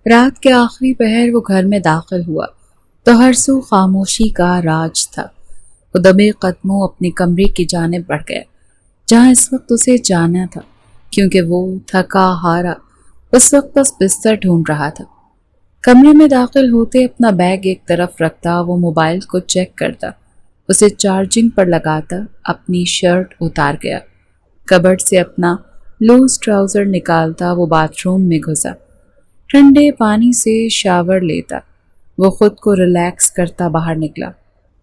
رات کے آخری پہر وہ گھر میں داخل ہوا تو ہر سو خاموشی کا راج تھا۔ وہ دبے قدموں اپنے کمرے کی جانب بڑھ گیا جہاں اس وقت اسے جانا تھا، کیونکہ وہ تھکا ہارا اس وقت بس بستر ڈھونڈ رہا تھا۔ کمرے میں داخل ہوتے اپنا بیگ ایک طرف رکھتا وہ موبائل کو چیک کرتا، اسے چارجنگ پر لگاتا، اپنی شرٹ اتار گیا، کبرڈ سے اپنا لوز ٹراؤزر نکالتا وہ باتھ روم میں گھسا، ٹھنڈے پانی سے شاور لیتا، وہ خود کو ریلیکس کرتا باہر نکلا،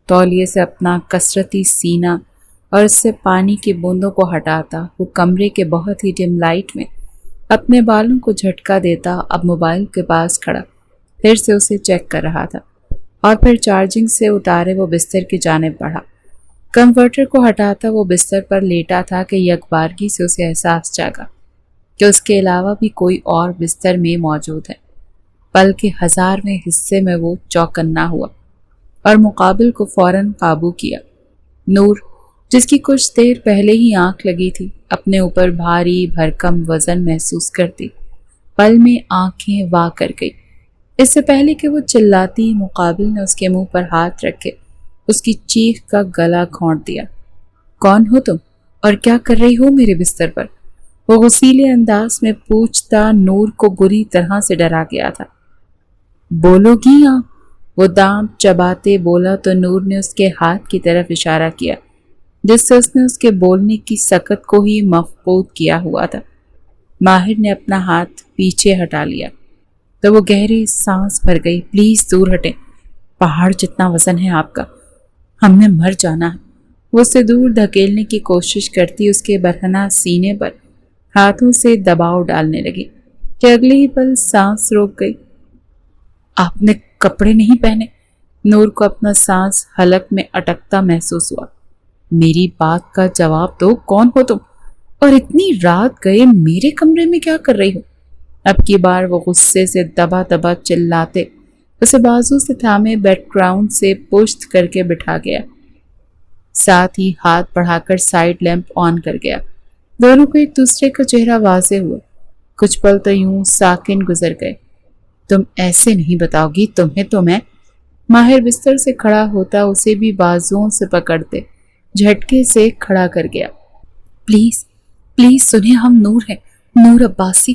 تولیے سے اپنا کسرتی سینہ اور اس سے پانی کی بوندوں کو ہٹاتا وہ کمرے کے بہت ہی ڈم لائٹ میں اپنے بالوں کو جھٹکا دیتا، اب موبائل کے پاس کھڑا پھر سے اسے چیک کر رہا تھا اور پھر چارجنگ سے اتارے وہ بستر کی جانب بڑھا، کمفرٹر کو ہٹاتا وہ بستر پر لیٹا تھا کہ یکبارگی سے اسے احساس جاگا کہ اس کے علاوہ بھی کوئی اور بستر میں موجود ہے۔ پل کے 1000ویں حصے میں وہ چوکنا ہوا اور مقابل کو فوراً قابو کیا۔ نور، جس کی کچھ دیر پہلے ہی آنکھ لگی تھی، اپنے اوپر بھاری بھرکم وزن محسوس کرتی پل میں آنکھیں وا کر گئی۔ اس سے پہلے کہ وہ چلاتی، مقابل نے اس کے منہ پر ہاتھ رکھے اس کی چیخ کا گلا گھونٹ دیا۔ کون ہو تم اور کیا کر رہی ہو میرے بستر پر؟ وہ غصیلے انداز میں پوچھتا نور کو بری طرح سے ڈرا گیا تھا۔ بولو گی یا؟ وہ دانت چباتے بولا تو نور نے اس کے ہاتھ کی طرف اشارہ کیا جس سے اس نے اس کے بولنے کی سکت کو ہی مفقود کیا ہوا تھا۔ ماہر نے اپنا ہاتھ پیچھے ہٹا لیا تو وہ گہری سانس بھر گئی۔ پلیز دور ہٹیں، پہاڑ جتنا وزن ہے آپ کا، ہم نے مر جانا ہے۔ وہ اسے دور دھکیلنے کی کوشش کرتی اس کے برہنہ سینے پر ہاتھوں سے دباؤ ڈالنے لگی کہ اگلے ہی پل سانس روک گئی۔ آپ نے کپڑے نہیں پہنے؟ نور کو اپنا سانس حلق میں اٹکتا محسوس ہوا۔ میری بات کا جواب دو، کون ہو تم اور اتنی رات گئے میرے کمرے میں کیا کر رہی ہو؟ اب کی بار وہ غصے سے دبا دبا چلاتے اسے بازو سے تھامے بیک گراؤنڈ سے پشت کر کے بٹھا گیا، ساتھ ہی ہاتھ بڑھا کر سائیڈ لیمپ آن کر گیا۔ دونوں کو ایک دوسرے کا چہرہ واضح ہوا، کچھ پل تو یوں ساکن گزر گئے۔ تم ایسے نہیں بتاؤ گی تمہیں تو میں… ماہر بستر سے کھڑا ہوتا اسے بھی بازوؤں سے پکڑتے جھٹکے سے کھڑا کر گیا۔ پلیز پلیز سنیں، ہم نور ہیں، نور عباسی۔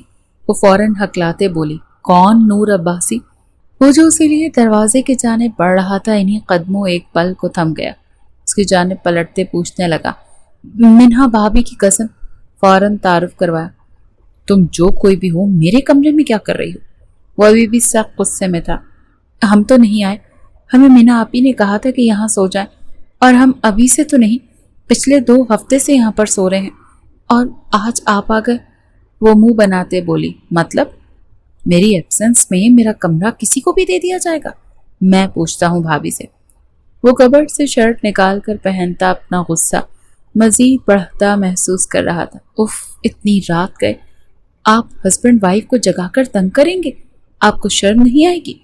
وہ فوراً ہکلاتے بولی۔ کون نور عباسی؟ وہ جو اسی لیے دروازے کی جانب بڑھ رہا تھا انہی قدموں ایک پل کو تھم گیا، اس کی جانب پلٹتے پوچھنے لگا۔ منہا بھابھی کی قسم، فوراً تعارف کروایا۔ تم جو کوئی بھی ہو میرے کمرے میں کیا کر رہی ہو؟ وہ ابھی بھی سخت غصے میں تھا۔ ہم تو نہیں آئے، ہمیں مینا آپی نے کہا تھا کہ یہاں سو جائیں، اور ہم ابھی سے تو نہیں، پچھلے 2 ہفتے سے یہاں پر سو رہے ہیں، اور آج آپ آ گئے۔ وہ منہ بناتے بولی۔ مطلب میری ایبسنس میں میرا کمرہ کسی کو بھی دے دیا جائے گا؟ میں پوچھتا ہوں بھابھی سے۔ وہ کبرڈ سے شرٹ نکال کر پہنتا اپنا غصہ مزید بڑھتا محسوس کر رہا تھا۔ اف، اتنی رات گئے، آپ ہسبینڈ وائف کو جگا کر تنگ کریں گے؟ آپ کو شرم نہیں آئے گی؟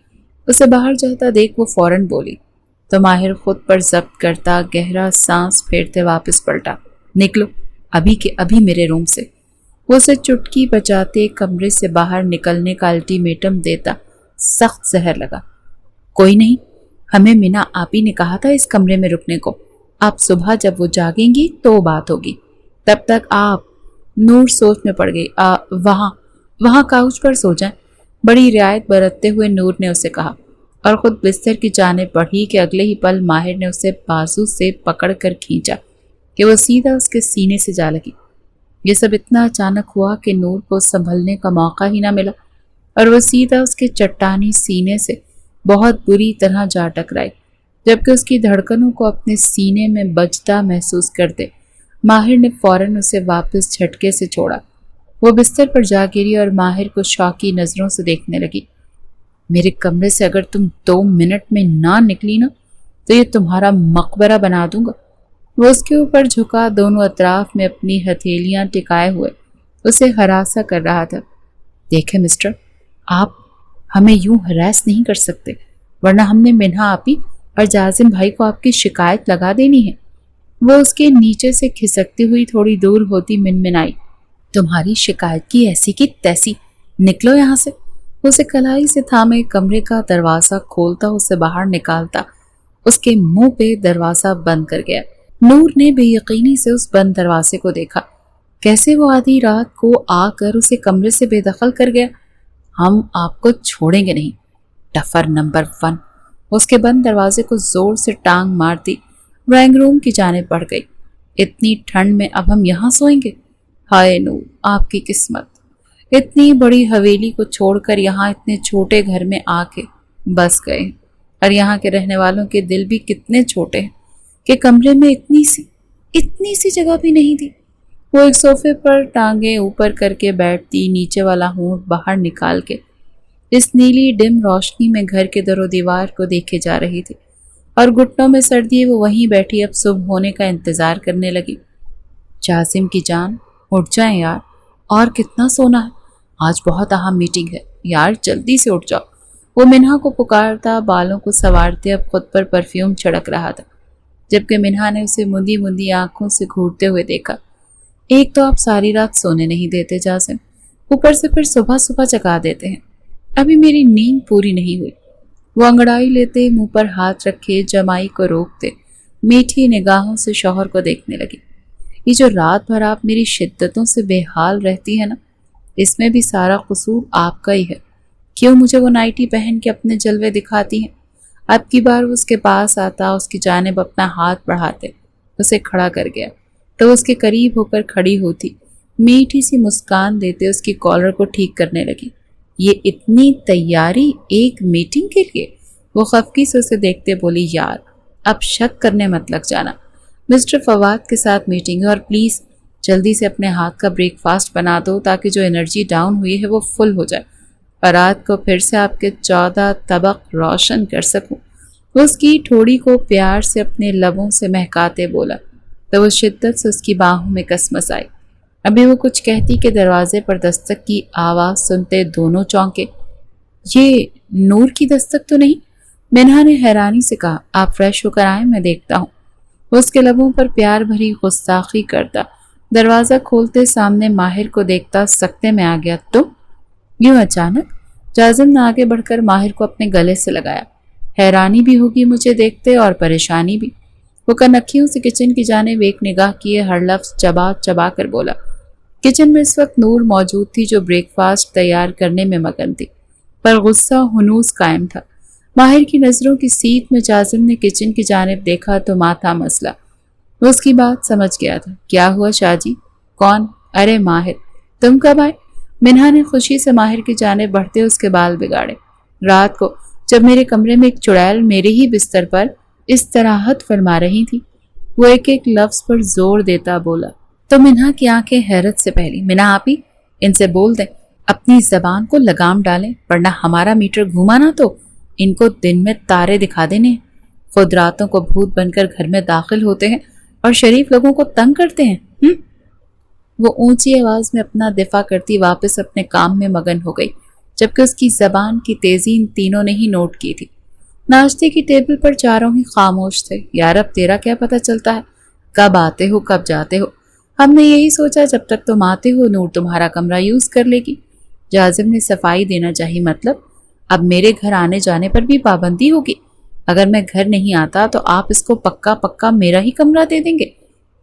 اسے باہر جاتا دیکھ وہ فوراً بولی تو ماہر خود پر ضبط کرتا گہرا سانس پھیرتے واپس پلٹا۔ نکلو ابھی کے ابھی میرے روم سے۔ وہ اسے چٹکی بجاتے کمرے سے باہر نکلنے کا الٹیمیٹم دیتا سخت زہر لگا۔ کوئی نہیں، ہمیں مینا آپی نے کہا تھا اس کمرے میں رکنے کو، آپ صبح جب وہ جاگیں گی تو بات ہوگی، تب تک آپ… نور سوچ میں پڑ گئی۔ وہاں کاؤچ پر سو جائیں، بڑی رعایت برتتے ہوئے نور نے اسے کہا، اور خود بستر کی جانب بڑھی کہ اگلے ہی پل ماہر نے اسے بازو سے پکڑ کر کھینچا کہ وہ سیدھا اس کے سینے سے جا لگی۔ یہ سب اتنا اچانک ہوا کہ نور کو سنبھلنے کا موقع ہی نہ ملا، اور وہ سیدھا اس کے چٹانی سینے سے بہت بری طرح جا ٹکرائی، جبکہ اس کی دھڑکنوں کو اپنے سینے میں بجتا محسوس کرتے ماہر نے فوراً اسے واپس جھٹکے سے چھوڑا۔ وہ بستر پر جا گری اور ماہر کو شوقی نظروں سے دیکھنے لگی۔ میرے کمرے سے اگر تم 2 منٹ میں نہ نکلی نا تو یہ تمہارا مقبرہ بنا دوں گا۔ وہ اس کے اوپر جھکا دونوں اطراف میں اپنی ہتھیلیاں ٹکائے ہوئے اسے ہراساں کر رہا تھا۔ دیکھیں مسٹر، آپ ہمیں یوں ہراس نہیں کر سکتے، ورنہ ہم نے منہا آپی اور جازم بھائی کو آپ کی شکایت لگا دینی ہے۔ وہ اس کے نیچے سے کھسکتی ہوئی تھوڑی دور ہوتی منمنائی۔ تمہاری شکایت کی ایسی کی تیسی، نکلو یہاں سے۔ उसे कलाई से थामे कमरे का दरवाजा खोलता, उसे बाहर निकालता। उसके मुंह पे दरवाजा बंद कर गया। नूर ने बेयकीनी से उस बंद दरवाजे को देखा। कैसे वो आधी रात को आकर उसे कमरे से बेदखल कर गया। हम आपको छोड़ेंगे नहीं, टफर नंबर 1। उसके बंद दरवाजे को जोर से टांग मार दी। ड्राइंग रूम की जानिब बढ़ गई। इतनी ठंड में अब हम यहाँ सोएंगे? हाय नूर, आपकी किस्मत। इतनी बड़ी हवेली को छोड़कर यहाँ इतने छोटे घर में आके बस गए। और यहाँ के रहने वालों के दिल भी कितने छोटे हैं कि कमरे में इतनी सी जगह भी नहीं थी। वो एक सोफे पर टांगे ऊपर करके बैठती, नीचे वाला होंठ बाहर निकाल के इस नीली डिम रोशनी में घर के दरो दीवार को देखे जा रही थी। और घुटनों में सर्दी वो वहीं बैठी अब सुबह होने का इंतजार करने लगी। जासिम की जान, उठ जाए यार, और कितना सोना है, आज बहुत अहम मीटिंग है यार, जल्दी से उठ जाओ। वो मिन्हा को पुकारता, बालों को संवारते अब खुद पर परफ्यूम छिड़क रहा था, जबकि मिन्हा ने उसे मुंदी मुंदी आंखों से घूरते हुए देखा। एक तो आप सारी रात सोने नहीं देते जासिम, ऊपर से फिर सुबह सुबह जगा देते हैं। अभी मेरी नींद पूरी नहीं हुई। वो अंगड़ाई लेते, मुंह पर हाथ रखे, जमाई को रोकते, मीठी निगाहों से शौहर को देखने लगी। ये जो रात भर आप मेरी शिद्दतों से बेहाल रहती है ना, इसमें भी सारा कसूर आपका ही है। क्यों मुझे वो नाइटी पहन के अपने जलवे दिखाती हैं? अब की बार वो उसके पास आता, उसकी जानिब अपना हाथ बढ़ाते, उसे खड़ा कर गया तो उसके करीब होकर खड़ी होती, मीठी सी मुस्कान देते उसकी कॉलर को ठीक करने लगी। ये इतनी तैयारी एक मीटिंग के लिए? वो खफकी से उसे देखते बोली, यार अब शक करने मत लग जाना, मिस्टर फवाद के साथ मीटिंग है और प्लीज़ जल्दी से अपने हाथ का ब्रेकफास्ट बना दो ताकि जो एनर्जी डाउन हुई है वो फुल हो जाए और रात को फिर से आपके 14 तबक रोशन कर सकूं। उसकी ठोड़ी को प्यार से अपने लबों से महकाते बोला तो वो शिद्दत से उसकी बाहों में कसमस आई। अभी वो कुछ कहती कि दरवाजे पर दस्तक की आवाज़ सुनते दोनों चौंके। ये नूर की दस्तक तो नहीं? मिन्हा ने हैरानी से कहा। आप फ्रेश होकर आए, मैं देखता हूँ। उसके लबों पर प्यार भरी गुस्ताखी करता दरवाज़ा खोलते सामने माहिर को देखता सकते में आ गया। तो यूं अचानक? जाजिम ने आगे बढ़कर माहिर को अपने गले से लगाया। हैरानी भी होगी मुझे देखते और परेशानी भी। वो कनखियों से किचन की जानिब एक निगाह किए हर लफ्ज़ चबा चबा कर बोला। किचन में इस वक्त नूर मौजूद थी जो ब्रेकफास्ट तैयार करने में मगन थी, पर गुस्सा हुनूस कायम था। माहिर की नज़रों की सीख में जाजिम ने किचन की जानिब देखा तो माथा मसला। वो उसकी बात समझ गया था। क्या हुआ शाहजी? कौन? अरे माहिर, तुम कब आए? मिन्हा ने खुशी से माहिर की जानिब बढ़ते उसके बाल बिगाड़े। रात को जब मेरे कमरे में एक चुड़ैल मेरे ही बिस्तर पर इस तरह फरमा रही थी। वो एक एक लफ्ज़ पर जोर देता बोला। तो मिन्हा की आंखें हैरत से पहली। मिन्हा आपी, इनसे बोल दें अपनी जबान को लगाम डालें, वरना हमारा मीटर घूमा ना तो इनको दिन में तारे दिखा देने। खुद रातों को भूत बनकर घर में दाखिल होते हैं और शरीफ लोगों को तंग करते हैं। वो ऊंची आवाज में अपना दिफा करती वापस अपने काम में मगन हो गई, जबकि उसकी जबान की तेजी इन तीनों ने ही नोट की थी। नाश्ते की टेबल पर चारों ही खामोश थे। यार अब तेरा क्या पता चलता है, कब आते हो कब जाते हो? हमने यही सोचा जब तक तुम आते हो नूर तुम्हारा कमरा यूज कर लेगी। जाजिम ने सफाई देना चाहिए। मतलब अब मेरे घर आने जाने पर भी पाबंदी होगी? अगर मैं घर नहीं आता तो आप इसको पक्का पक्का मेरा ही कमरा दे देंगे?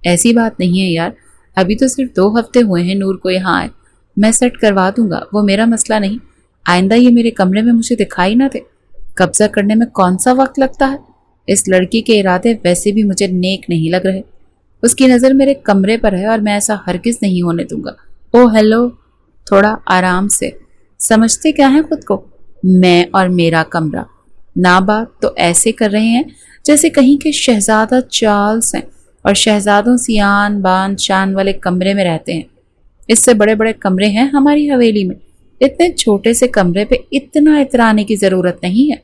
ऐसी बात नहीं है यार, अभी तो सिर्फ 2 हफ्ते हुए हैं नूर को यहाँ आए। मैं सेट करवा दूंगा, वो मेरा मसला नहीं। आइंदा ये मेरे कमरे में मुझे दिखाई ना दे। कब्जा करने में कौन सा वक्त लगता है? इस लड़की के इरादे वैसे भी मुझे नेक नहीं लग रहे। उसकी नज़र मेरे कमरे पर है और मैं ऐसा हरगिज नहीं होने दूंगा। ओ हेलो, थोड़ा आराम से। समझते क्या है खुद को? मैं और मेरा कमरा। ना बात तो ऐसे कर रहे हैं जैसे कहीं के शहजादा चार्ल्स हैं और शहजादों सी आन बान शान वाले कमरे में रहते हैं। इससे बड़े बड़े कमरे हैं हमारी हवेली में। इतने छोटे से कमरे पे इतना इतराने की जरूरत नहीं है।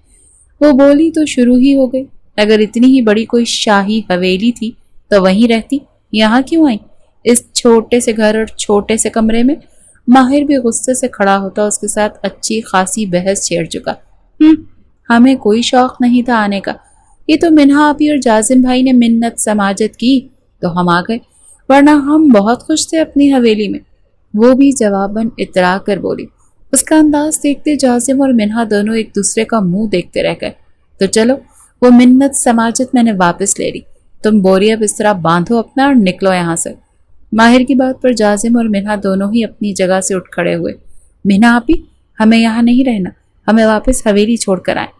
वो बोली तो शुरू ही हो गई। अगर इतनी ही बड़ी कोई शाही हवेली थी तो वहीं रहती, यहाँ क्यों आई इस छोटे से घर और छोटे से कमरे में? माहिर भी गुस्से से खड़ा होता, उसके साथ अच्छी खासी बहस छेड़ चुका। हमें कोई शौक नहीं था आने का। ये तो मिन्हा आपी और जाजिम भाई ने मिन्नत समाजत की तो हम आ गए, वरना हम बहुत खुश थे अपनी हवेली में। वो भी जवाबन इतरा कर बोली। اس کا انداز دیکھتے جازم اور منہا دونوں ایک دوسرے کا منہ دیکھتے رہ گئے۔ تو چلو، وہ منت سماجت میں نے واپس لے لی، تم بوریا بسترا باندھو اپنا اور نکلو یہاں سے۔ ماہر کی بات پر جازم اور منہا دونوں ہی اپنی جگہ سے اٹھ کھڑے ہوئے۔ منہا آپی، ہمیں یہاں نہیں رہنا، ہمیں واپس حویلی چھوڑ کر آئیں۔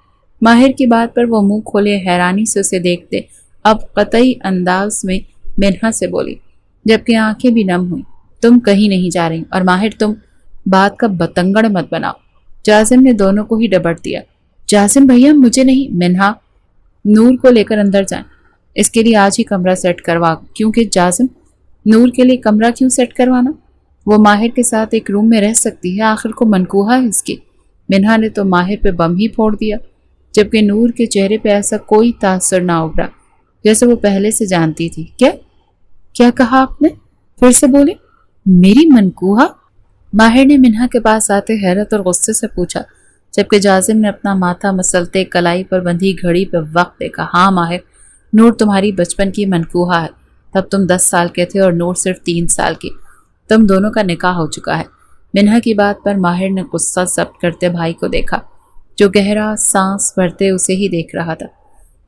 ماہر کی بات پر وہ منہ کھولے حیرانی سے اسے دیکھتے اب قطعی انداز میں منہا سے بولی، جبکہ آنکھیں بھی نم ہوئیں، تم کہیں نہیں جا رہی، اور ماہر تم بات کا بتنگڑ مت بناؤ۔ جازم نے دونوں کو ہی ڈبٹ دیا۔ جازم بھیا مجھے نہیں، منہا نور کو لے کر اندر جائیں، اس کے لیے آج ہی کمرہ سیٹ کروا۔ کیونکہ جازم، نور کے لیے کمرہ کیوں سیٹ کروانا؟ وہ ماہر کے ساتھ ایک روم میں رہ سکتی ہے، آخر کو منقوہا ہے اس کی۔ منہا نے تو ماہر پہ بم ہی پھوڑ دیا، جبکہ نور کے چہرے پہ ایسا کوئی تاثر نہ ابھرا جیسے وہ پہلے سے جانتی تھی۔ کیا کہا آپ نے؟ پھر سے بولے۔ میری منقوہا؟ ماہر نے منہا کے پاس آتے حیرت اور غصے سے پوچھا، جبکہ جازم نے اپنا ماتھا مسلتے کلائی پر بندھی گھڑی پہ وقت دیکھا۔ ہاں ماہر، نور تمہاری بچپن کی منقوہا ہے، تب تم 10 سال کے تھے اور نور صرف 3 سال کی، تم دونوں کا نکاح ہو چکا ہے۔ منہا کی بات پر ماہر نے غصہ ضبط کرتے بھائی کو دیکھا، جو گہرا سانس بھرتے اسے ہی دیکھ رہا تھا۔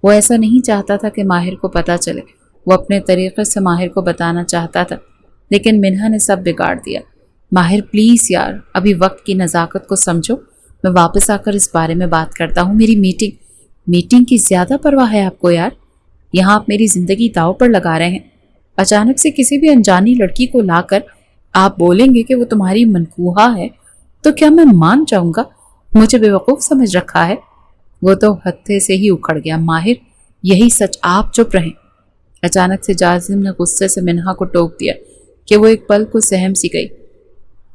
وہ ایسا نہیں چاہتا تھا کہ ماہر کو پتہ چلے، وہ اپنے طریقے سے ماہر کو بتانا چاہتا تھا، لیکن منہا نے سب بگاڑ دیا۔ ماہر پلیز یار، ابھی وقت کی نزاکت کو سمجھو، میں واپس آ کر اس بارے میں بات کرتا ہوں۔ میری میٹنگ کی زیادہ پرواہ ہے آپ کو یار، یہاں آپ میری زندگی داؤ پر لگا رہے ہیں۔ اچانک سے کسی بھی انجانی لڑکی کو لا کر آپ بولیں گے کہ وہ تمہاری منقوہا ہے تو کیا میں مان جاؤں گا؟ مجھے بیوقوف سمجھ رکھا ہے؟ وہ تو ہتھے سے ہی اکھڑ گیا۔ ماہر یہی سچ، آپ چپ رہیں۔ اچانک سے جازم نے غصے سے منہا کو ٹوک دیا کہ وہ ایک پل کو سہم سی گئی۔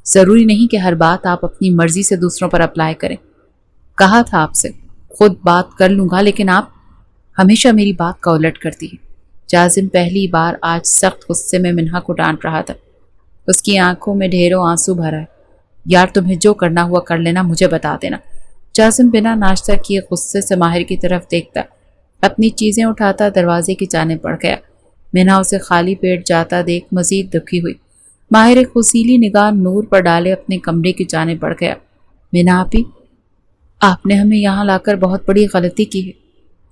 ضروری نہیں کہ ہر بات آپ اپنی مرضی سے دوسروں پر اپلائی کریں، کہا تھا آپ سے خود بات کر لوں گا، لیکن آپ ہمیشہ میری بات کا الٹ کرتی ہے۔ جازم پہلی بار آج سخت غصے میں منہا کو ڈانٹ رہا تھا، اس کی آنکھوں میں ڈھیروں آنسو بھرا ہے۔ یار تمہیں جو کرنا ہوا کر لینا، مجھے بتا دینا۔ جازم بنا ناشتہ کیے غصے سے ماہر کی طرف دیکھتا، اپنی چیزیں اٹھاتا دروازے کی جانب بڑھ گیا۔ منہا اسے خالی پیٹ جاتا دیکھ مزید دکھی ہوئی۔ ماہر ایک خوشیلی نگاہ نور پر ڈالے اپنے کمرے کی جانب بڑھ گیا۔ منہا آپی، آپ نے ہمیں یہاں لا کر بہت بڑی غلطی کی ہے،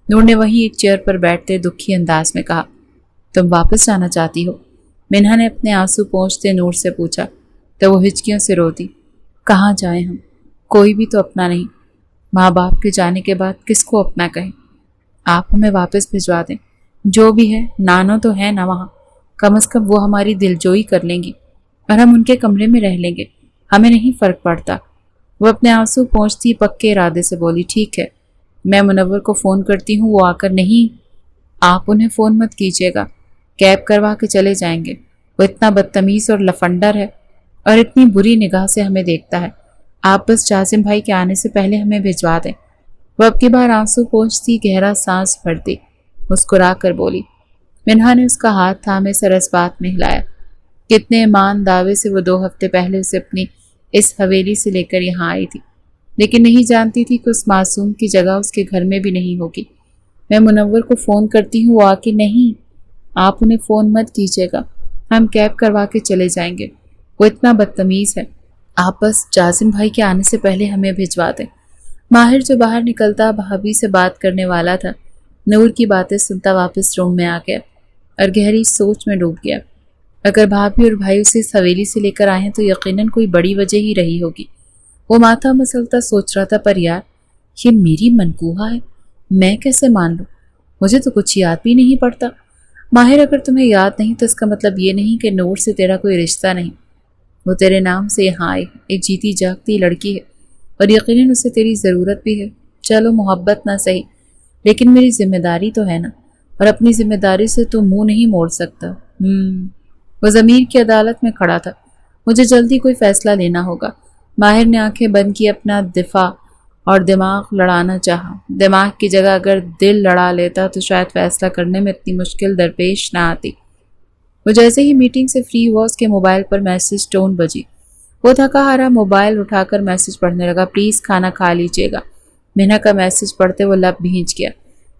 نور نے وہیں ایک چیئر پر بیٹھتے دکھی انداز میں کہا۔ تم واپس جانا چاہتی ہو؟ منہا نے اپنے آنسو پوंچھتے نور سے پوچھا، تو وہ ہچکیوں سے روتی۔ کہاں جائیں ہم، کوئی بھی تو اپنا نہیں، ماں باپ کے جانے کے بعد کس کو اپنا کہیں؟ آپ ہمیں واپس بھجوا دیں، جو بھی ہے، نانو تو ہے نا وہاں، کم از کم وہ ہماری دلجوئی کر لیں گی اور ہم ان کے کمرے میں رہ لیں گے، ہمیں نہیں فرق پڑتا۔ وہ اپنے آنسو پوंچھتی پکے ارادے سے بولی، ٹھیک ہے، میں منور کو فون کرتی ہوں، وہ آ کر نہیں، آپ انہیں فون مت کیجیے گا، کیب کروا کے چلے جائیں گے، وہ اتنا بدتمیز اور لفنڈر ہے اور اتنی بری نگاہ سے ہمیں دیکھتا ہے، آپ بس جازم بھائی کے آنے سے پہلے ہمیں بھجوا دیں۔ وہ اب کی بار آنسو پونچھتی گہرا سانس بھرتی مسکرا کر بولی۔ منہا نے اس کا ہاتھ تھامے سر اس بات میں ہلایا۔ کتنے ایمان دعوے سے وہ 2 ہفتے پہلے اسے اپنی اس حویلی سے لے کر یہاں آئی تھی، لیکن نہیں جانتی تھی کہ اس معصوم کی جگہ اس کے گھر میں بھی نہیں ہوگی۔ میں منور کو فون کرتی ہوں، وہ آ کے نہیں، آپ انہیں فون مت کیجیے گا، ہم کیب کروا کے چلے جائیں گے، وہ اتنا بدتمیز ہے، آپ بس جازم بھائی کے آنے سے پہلے ہمیں بھجوا دیں۔ ماہر جو باہر نکلتا بھابھی سے بات کرنے والا تھا، نور کی باتیں سنتا واپس روم میں آ گیا اور گہری سوچ میں ڈوب گیا۔ اگر بھابھی اور بھائی اسے اس حویلی سے لے کر آئے ہیں تو یقیناً کوئی بڑی وجہ ہی رہی ہوگی۔ وہ ماتھا مسلتا سوچ رہا تھا، پر یار یہ میری منقوہا ہے، میں کیسے مان لوں؟ مجھے تو کچھ یاد بھی نہیں پڑتا۔ ماہر اگر تمہیں یاد نہیں تو اس کا مطلب یہ نہیں کہ نور سے تیرا کوئی رشتہ نہیں، وہ تیرے نام سے یہاں آئی، ایک جیتی جاگتی لڑکی ہے اور یقیناً اسے تیری ضرورت بھی ہے۔ چلو محبت نہ صحیح، لیکن میری ذمہ داری تو ہے نا، اور اپنی ذمہ داری سے تو منہ نہیں موڑ سکتا۔ وہ ضمیر کی عدالت میں کھڑا تھا، مجھے جلدی کوئی فیصلہ لینا ہوگا۔ ماہر نے آنکھیں بند کی، اپنا دفاع اور دماغ لڑانا چاہا۔ دماغ کی جگہ اگر دل لڑا لیتا تو شاید فیصلہ کرنے میں اتنی مشکل درپیش نہ آتی۔ وہ جیسے ہی میٹنگ سے فری ہوا، اس کے موبائل پر میسج ٹون بجی۔ وہ تھکا ہارا موبائل اٹھا کر میسج پڑھنے لگا، پلیز کھانا کھا لیجیے گا۔ منہا کا میسج پڑھتے وہ لب بھینچ گیا۔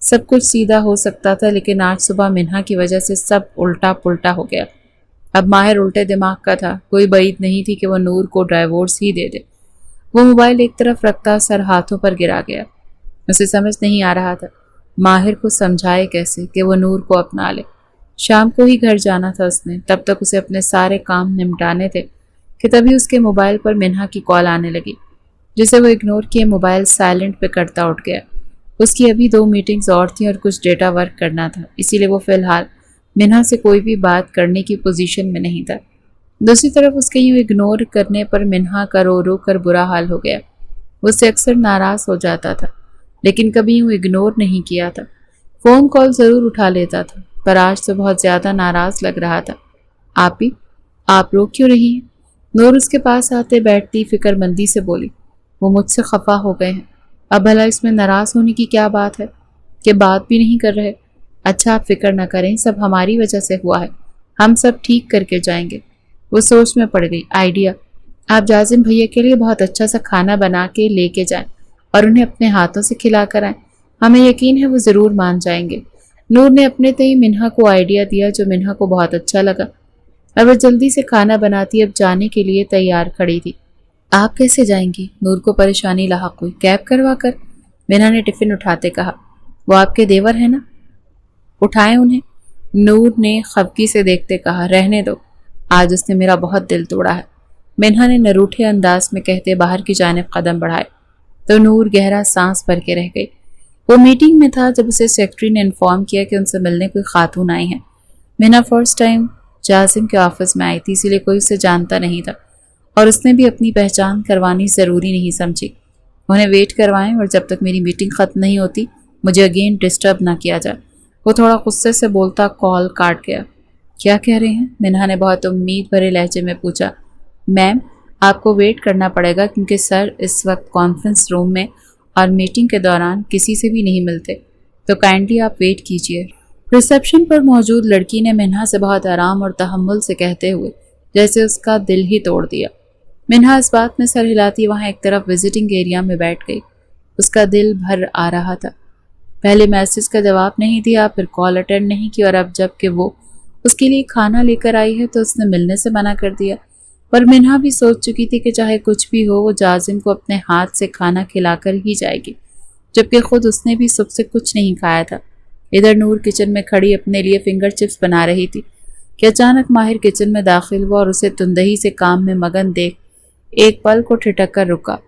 سب کچھ سیدھا ہو سکتا تھا، لیکن آج صبح منہا کی وجہ سے سب الٹا پلٹا ہو گیا۔ اب ماہر الٹے دماغ کا تھا، کوئی بعید نہیں تھی کہ وہ نور کو ڈائیورس ہی دے دے۔ वो मोबाइल एक तरफ रखता सर हाथों पर गिरा गया। उसे समझ नहीं आ रहा था माहिर को समझाए कैसे कि वो नूर को अपना ले। शाम को ही घर जाना था उसने, तब तक उसे अपने सारे काम निपटाने थे कि तभी उसके मोबाइल पर मिन्हा की कॉल आने लगी, जिसे वो इग्नोर किए मोबाइल साइलेंट पे करता उठ गया। उसकी अभी 2 मीटिंग्स और थी और कुछ डेटा वर्क करना था, इसीलिए वो फिलहाल मिन्हा से कोई भी बात करने की पोजीशन में नहीं था। दूसरी तरफ उसके यूँ इग्नोर करने पर मिन्हा का रो रो कर बुरा हाल हो गया। वो उससे अक्सर नाराज़ हो जाता था, लेकिन कभी यूँ इग्नोर नहीं किया था। फ़ोन कॉल ज़रूर उठा लेता था, पर आज तो बहुत ज़्यादा नाराज़ लग रहा था। आपी, आप रो क्यों रही हैं? नूर उसके पास आते बैठती फिक्रमंदी से बोली। वो मुझसे खफा हो गए हैं। अब भला इसमें नाराज़ होने की क्या बात है कि बात भी नहीं कर रहे। अच्छा, आप फिक्र न करें, सब हमारी वजह से हुआ है, हम सब ठीक करके जाएंगे। वो सोच में पड़ गई। आइडिया, आप जाजिम भैया के लिए बहुत अच्छा सा खाना बना के लेके जाएं और उन्हें अपने हाथों से खिला कर आएं। हमें यकीन है वो ज़रूर मान जाएंगे। नूर ने अपने तय मिन्हा को आइडिया दिया, जो मिन्हा को बहुत अच्छा लगा। अब वह जल्दी से खाना बनाती अब जाने के लिए तैयार खड़ी थी। आप कैसे जाएंगी? नूर को परेशानी लाहक हुई। कैब करवा कर, मिन्हा ने टिफिन उठाते कहा। वो आपके देवर है ना, उठाएं उन्हें। नूर ने खफगी से देखते कहा। रहने दो, आज उसने मेरा बहुत दिल तोड़ा है, मिन्हा ने नरूठे अंदाज में कहते बाहर की जानिब कदम बढ़ाए। तो नूर गहरा सांस भर के रह गई। वो मीटिंग में था जब उसे सेक्रेटरी ने इन्फॉर्म किया कि उनसे मिलने कोई खातून आई है। मिन्हा फर्स्ट टाइम जाजिम के ऑफिस में आई थी, इसीलिए कोई उसे जानता नहीं था और उसने भी अपनी पहचान करवानी ज़रूरी नहीं समझी। उन्हें वेट करवाएं और जब तक मेरी मीटिंग ख़त्म नहीं होती मुझे अगेन डिस्टर्ब ना किया जाए। वो थोड़ा गुस्से से बोलता कॉल काट गया। क्या कह रहे हैं? मिन्हा ने बहुत उम्मीद भरे लहजे में पूछा। मैम, आपको वेट करना पड़ेगा क्योंकि सर इस वक्त कॉन्फ्रेंस रूम में और मीटिंग के दौरान किसी से भी नहीं मिलते, तो काइंडली आप वेट कीजिए। रिसेप्शन पर मौजूद लड़की ने मिन्हा से बहुत आराम और तहम्मुल से कहते हुए जैसे उसका दिल ही तोड़ दिया। मिन्हा इस बात में सर हिलाती वहाँ एक तरफ विजिटिंग एरिया में बैठ गई। उसका दिल भर आ रहा था। पहले मैसेज का जवाब नहीं दिया, फिर कॉल अटेंड नहीं की, और अब जबकि वो उसके लिए खाना लेकर आई है तो उसने मिलने से मना कर दिया। पर मिन्हा भी सोच चुकी थी कि चाहे कुछ भी हो वो जाजिम को अपने हाथ से खाना खिलाकर ही जाएगी, जबकि खुद उसने भी सुबह से कुछ नहीं खाया था। इधर नूर किचन में खड़ी अपने लिए फिंगर चिप्स बना रही थी कि अचानक माहिर किचन में दाखिल हुआ और उसे तुंदही से काम में मगन देख एक पल को ठिठक कर रुका।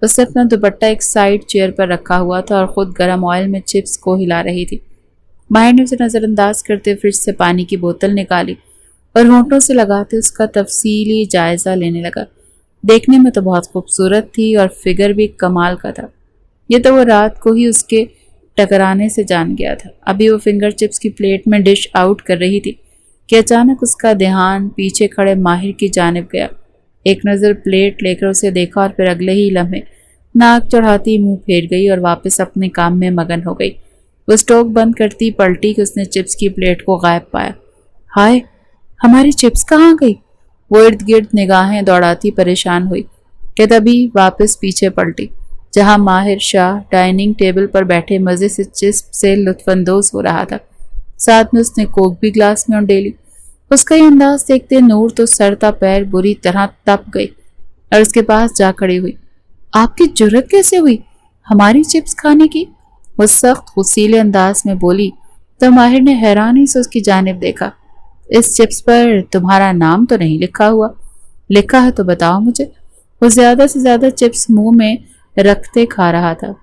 उसने अपना दुपट्टा एक साइड चेयर पर रखा हुआ था और खुद गर्म ऑयल में चिप्स को हिला रही थी। माहिर ने उसे नज़रअंदाज करते फ्रिज से पानी की बोतल निकाली और होंठों से लगाते उसका तफसीली जायज़ा लेने लगा। देखने में तो बहुत खूबसूरत थी और फिगर भी कमाल का था। ये तो वो रात को ही उसके टकराने से जान गया था। अभी वो फिंगर चिप्स की प्लेट में डिश आउट कर रही थी कि अचानक उसका ध्यान पीछे खड़े माहिर की जानिब गया। एक नज़र प्लेट लेकर उसे देखा और फिर अगले ही लम्हे नाक चढ़ाती मुंह फेर गई और वापस अपने काम में मगन हो गई। वो स्टोव बंद करती पलटी कि उसने चिप्स की प्लेट को गायब पाया। हाय, हमारी चिप्स कहाँ गई? वो इर्द गिर्द निगाहें दौड़ाती परेशान हुई कि तभी वापस पीछे पलटी, जहां माहिर शाह डाइनिंग टेबल पर बैठे मज़े से चिप्स से लुत्फानंदोज हो रहा था। साथ में उसने कोक भी ग्लास में उंडेली। उसका ये अंदाज देखते नूर तो सरता पैर बुरी तरह तप गई और उसके पास जा खड़ी हुई। आपकी जुर्रत कैसे हुई हमारी चिप्स खाने की? वो सख्त गुस्सीले अंदाज में बोली तो माहिर ने हैरानी से उसकी जानिब देखा। इस चिप्स पर तुम्हारा नाम तो नहीं लिखा हुआ। लिखा है तो बताओ मुझे। वो ज्यादा से ज्यादा चिप्स मुंह में रखते खा रहा था।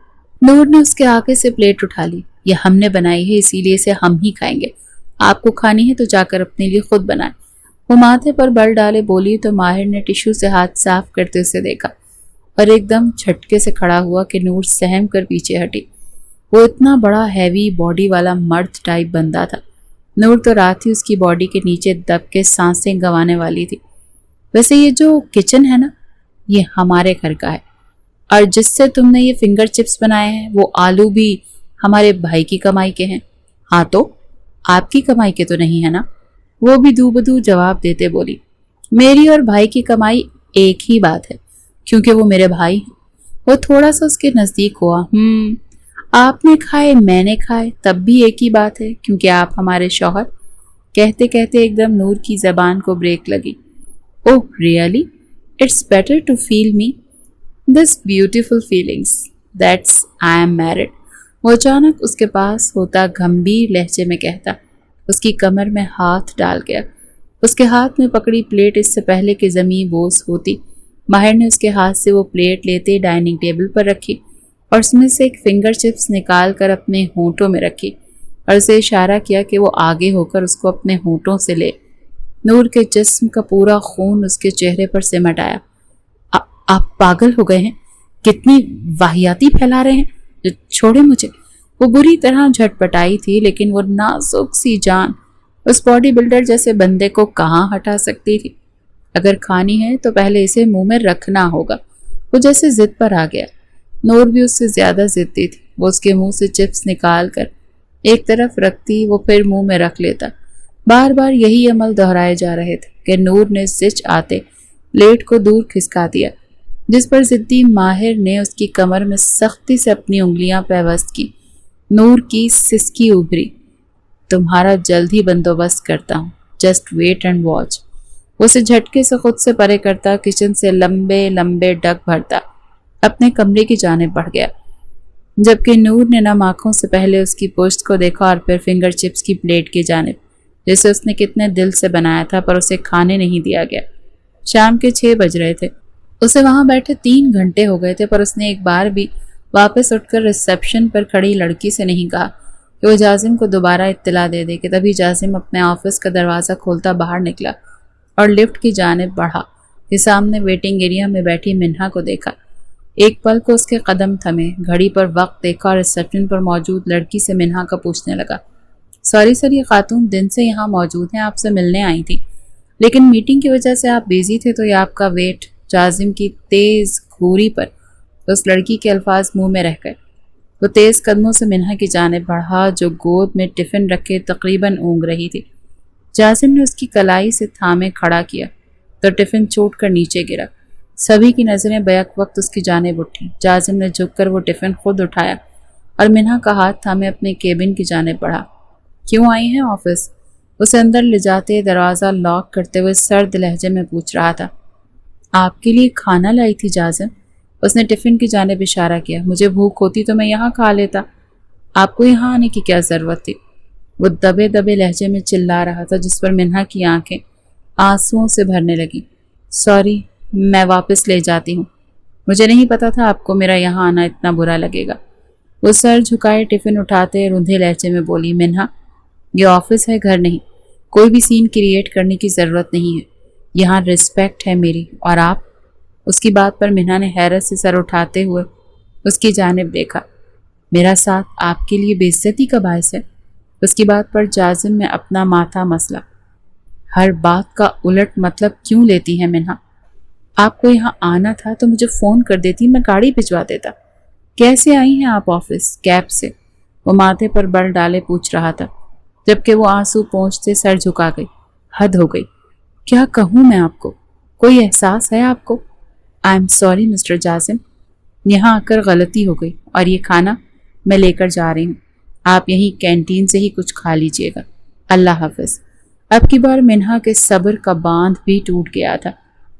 नूर ने उसके आगे से प्लेट उठा ली। ये हमने बनाई है, इसीलिए इसे हम ही खाएंगे। आपको खानी है तो जाकर अपने लिए खुद बनाए। वो माथे पर बल डाले बोली तो माहिर ने टिश्यू से हाथ साफ करते उसे देखा और एकदम झटके से खड़ा हुआ कि नूर सहम कर पीछे हटी। वो इतना बड़ा हैवी बॉडी वाला मर्द टाइप बंदा था। नूर तो रात ही उसकी बॉडी के नीचे दब के सांसें गंवाने वाली थी। वैसे ये जो किचन है ना, ये हमारे घर का है और जिससे तुमने ये फिंगर चिप्स बनाए हैं वो आलू भी हमारे भाई की कमाई के हैं। हाँ तो आपकी कमाई के तो नहीं है ना? वो भी दूबदू जवाब देते बोली। मेरी और भाई की कमाई एक ही बात है क्योंकि वो मेरे भाई हैं। वो थोड़ा सा उसके नजदीक हुआ। आपने खाए मैंने खाए तब भी एक ही बात है क्योंकि आप हमारे शौहर। कहते कहते एकदम नूर की जबान को ब्रेक लगी। Oh really, it's better to feel me. This beautiful feelings that's I am married. वो अचानक उसके पास होता गंभीर लहजे में कहता, उसकी कमर में हाथ डाल गया। उसके हाथ में पकड़ी प्लेट इससे पहले कि ज़मीं बोस होती, माहिर ने उसके हाथ से वो प्लेट लेते डाइनिंग टेबल पर रखी और उसमें से एक फिंगर चिप्स निकाल कर अपने होंठों में रखी और उसे इशारा किया कि वो आगे होकर उसको अपने होंठों से ले। नूर के जिस्म का पूरा खून उसके चेहरे पर सिमट आया। आप पागल हो गए हैं? कितनी वाहियाती फैला रहे हैं? छोड़े मुझे। वो बुरी तरह झटपटाई थी, लेकिन वो नाजुक सी जान उस बॉडी बिल्डर जैसे बंदे को कहाँ हटा सकती थी। अगर खानी है तो पहले इसे मुंह में रखना होगा। वो जैसे जिद पर आ गया। नूर भी उससे ज्यादा जिद्दी थी। वो उसके मुंह से चिप्स निकाल कर एक तरफ रखती, वो फिर मुंह में रख लेता। बार बार यही अमल दोहराए जा रहे थे कि नूर ने जिच आते प्लेट को दूर खिसका दिया, जिस पर जिद्दी माहिर ने उसकी कमर में सख्ती से अपनी उंगलियां पेवस्त की। नूर की सिसकी उभरी, तुम्हारा जल्द ही बंदोबस्त करता हूँ, जस्ट वेट एंड वॉच। वो उसे झटके से खुद से परे करता, किचन से लंबे लंबे डग भरता, अपने कमरे की जानिब बढ़ गया, जबकि नूर ने नम आंखों से पहले उसकी पुश्त को देखा और फिर फिंगर चिप्स की प्लेट की जानिब, जिसे उसने कितने दिल से बनाया था, पर उसे खाने नहीं दिया गया। शाम के 6 बज रहे थे। उसे वहां बैठे 3 घंटे हो गए थे, पर उसने एक बार भी वापस उठकर रिसेप्शन पर खड़ी लड़की से नहीं कहा कि वो जाजिम को दोबारा इत्तला दे दे कि तभी जाजिम अपने ऑफिस का दरवाज़ा खोलता बाहर निकला और लिफ्ट की जानिब बढ़ा कि सामने वेटिंग एरिया में बैठी मिन्हा को देखा। एक पल को उसके कदम थमे, घड़ी पर वक्त देखा और रिसेप्शन पर मौजूद लड़की से मिन्हा का पूछने लगा, सॉरी सर, ये खातून दिन से यहाँ मौजूद हैं, आपसे मिलने आई थी, लेकिन मीटिंग की वजह से आप बिजी थे तो ये आपका वेट। जाजिम की तेज घूरी पर उस लड़की के अल्फाज मुंह में रह गए। वो तेज कदमों से मिन्हा की जानिब बढ़ा, जो गोद में टिफिन रखे तकरीबन ऊँग रही थी। जाजिम ने उसकी कलाई से थामे खड़ा किया तो टिफिन चोट कर नीचे गिरा। सभी की नजरें बैक वक्त उसकी जानिब उठी। जाजिम ने झुककर वो टिफिन खुद उठाया और मिन्हा का हाथ थामे अपने केबिन की जानिब बढ़ा। क्यों आई हैं ऑफिस? उसे अंदर ले जाते दरवाज़ा लॉक करते हुए सर्द लहजे में पूछ रहा था। आपके लिए खाना लाई थी जाजिम। उसने टिफिन की जानिब इशारा किया। मुझे भूख होती तो मैं यहाँ खा लेता, आपको यहाँ आने की क्या ज़रूरत थी? वो दबे दबे लहजे में चिल्ला रहा था, जिस पर मिन्हा की आंखें आंसुओं से भरने लगी। सॉरी, मैं वापस ले जाती हूँ, मुझे नहीं पता था आपको मेरा यहाँ आना इतना बुरा लगेगा। वो सर झुकाए टिफिन उठाते रुंधे लहजे में बोली, मिन्हा, ये ऑफिस है, घर नहीं। कोई भी सीन क्रिएट करने की ज़रूरत नहीं है, यहाँ रिस्पेक्ट है मेरी। और आप? उसकी बात पर मिन्हा ने हैरत से सर उठाते हुए उसकी जानिब देखा। मेरा साथ आपके लिए बेइज्जती का बायस है? उसकी बात पर जाजिम में अपना माथा मसला। हर बात का उलट मतलब क्यों लेती है मिन्हा? आपको यहाँ आना था तो मुझे फ़ोन कर देती, मैं गाड़ी भिजवा देता। कैसे आई हैं आप ऑफिस? कैब से। वो माथे पर बल डाले पूछ रहा था, जबकि वो आंसू पोंछते सर झुका गई। हद हो गई, क्या कहूँ मैं आपको? कोई एहसास है आपको? आई एम सॉरी मिस्टर जाजिम, यहाँ आकर गलती हो गई और ये खाना मैं लेकर जा रही हूँ, आप यहीं कैंटीन से ही कुछ खा लीजिएगा। अल्लाह हाफिज। अब की बार मिन्हा के सब्र का बांध भी टूट गया था।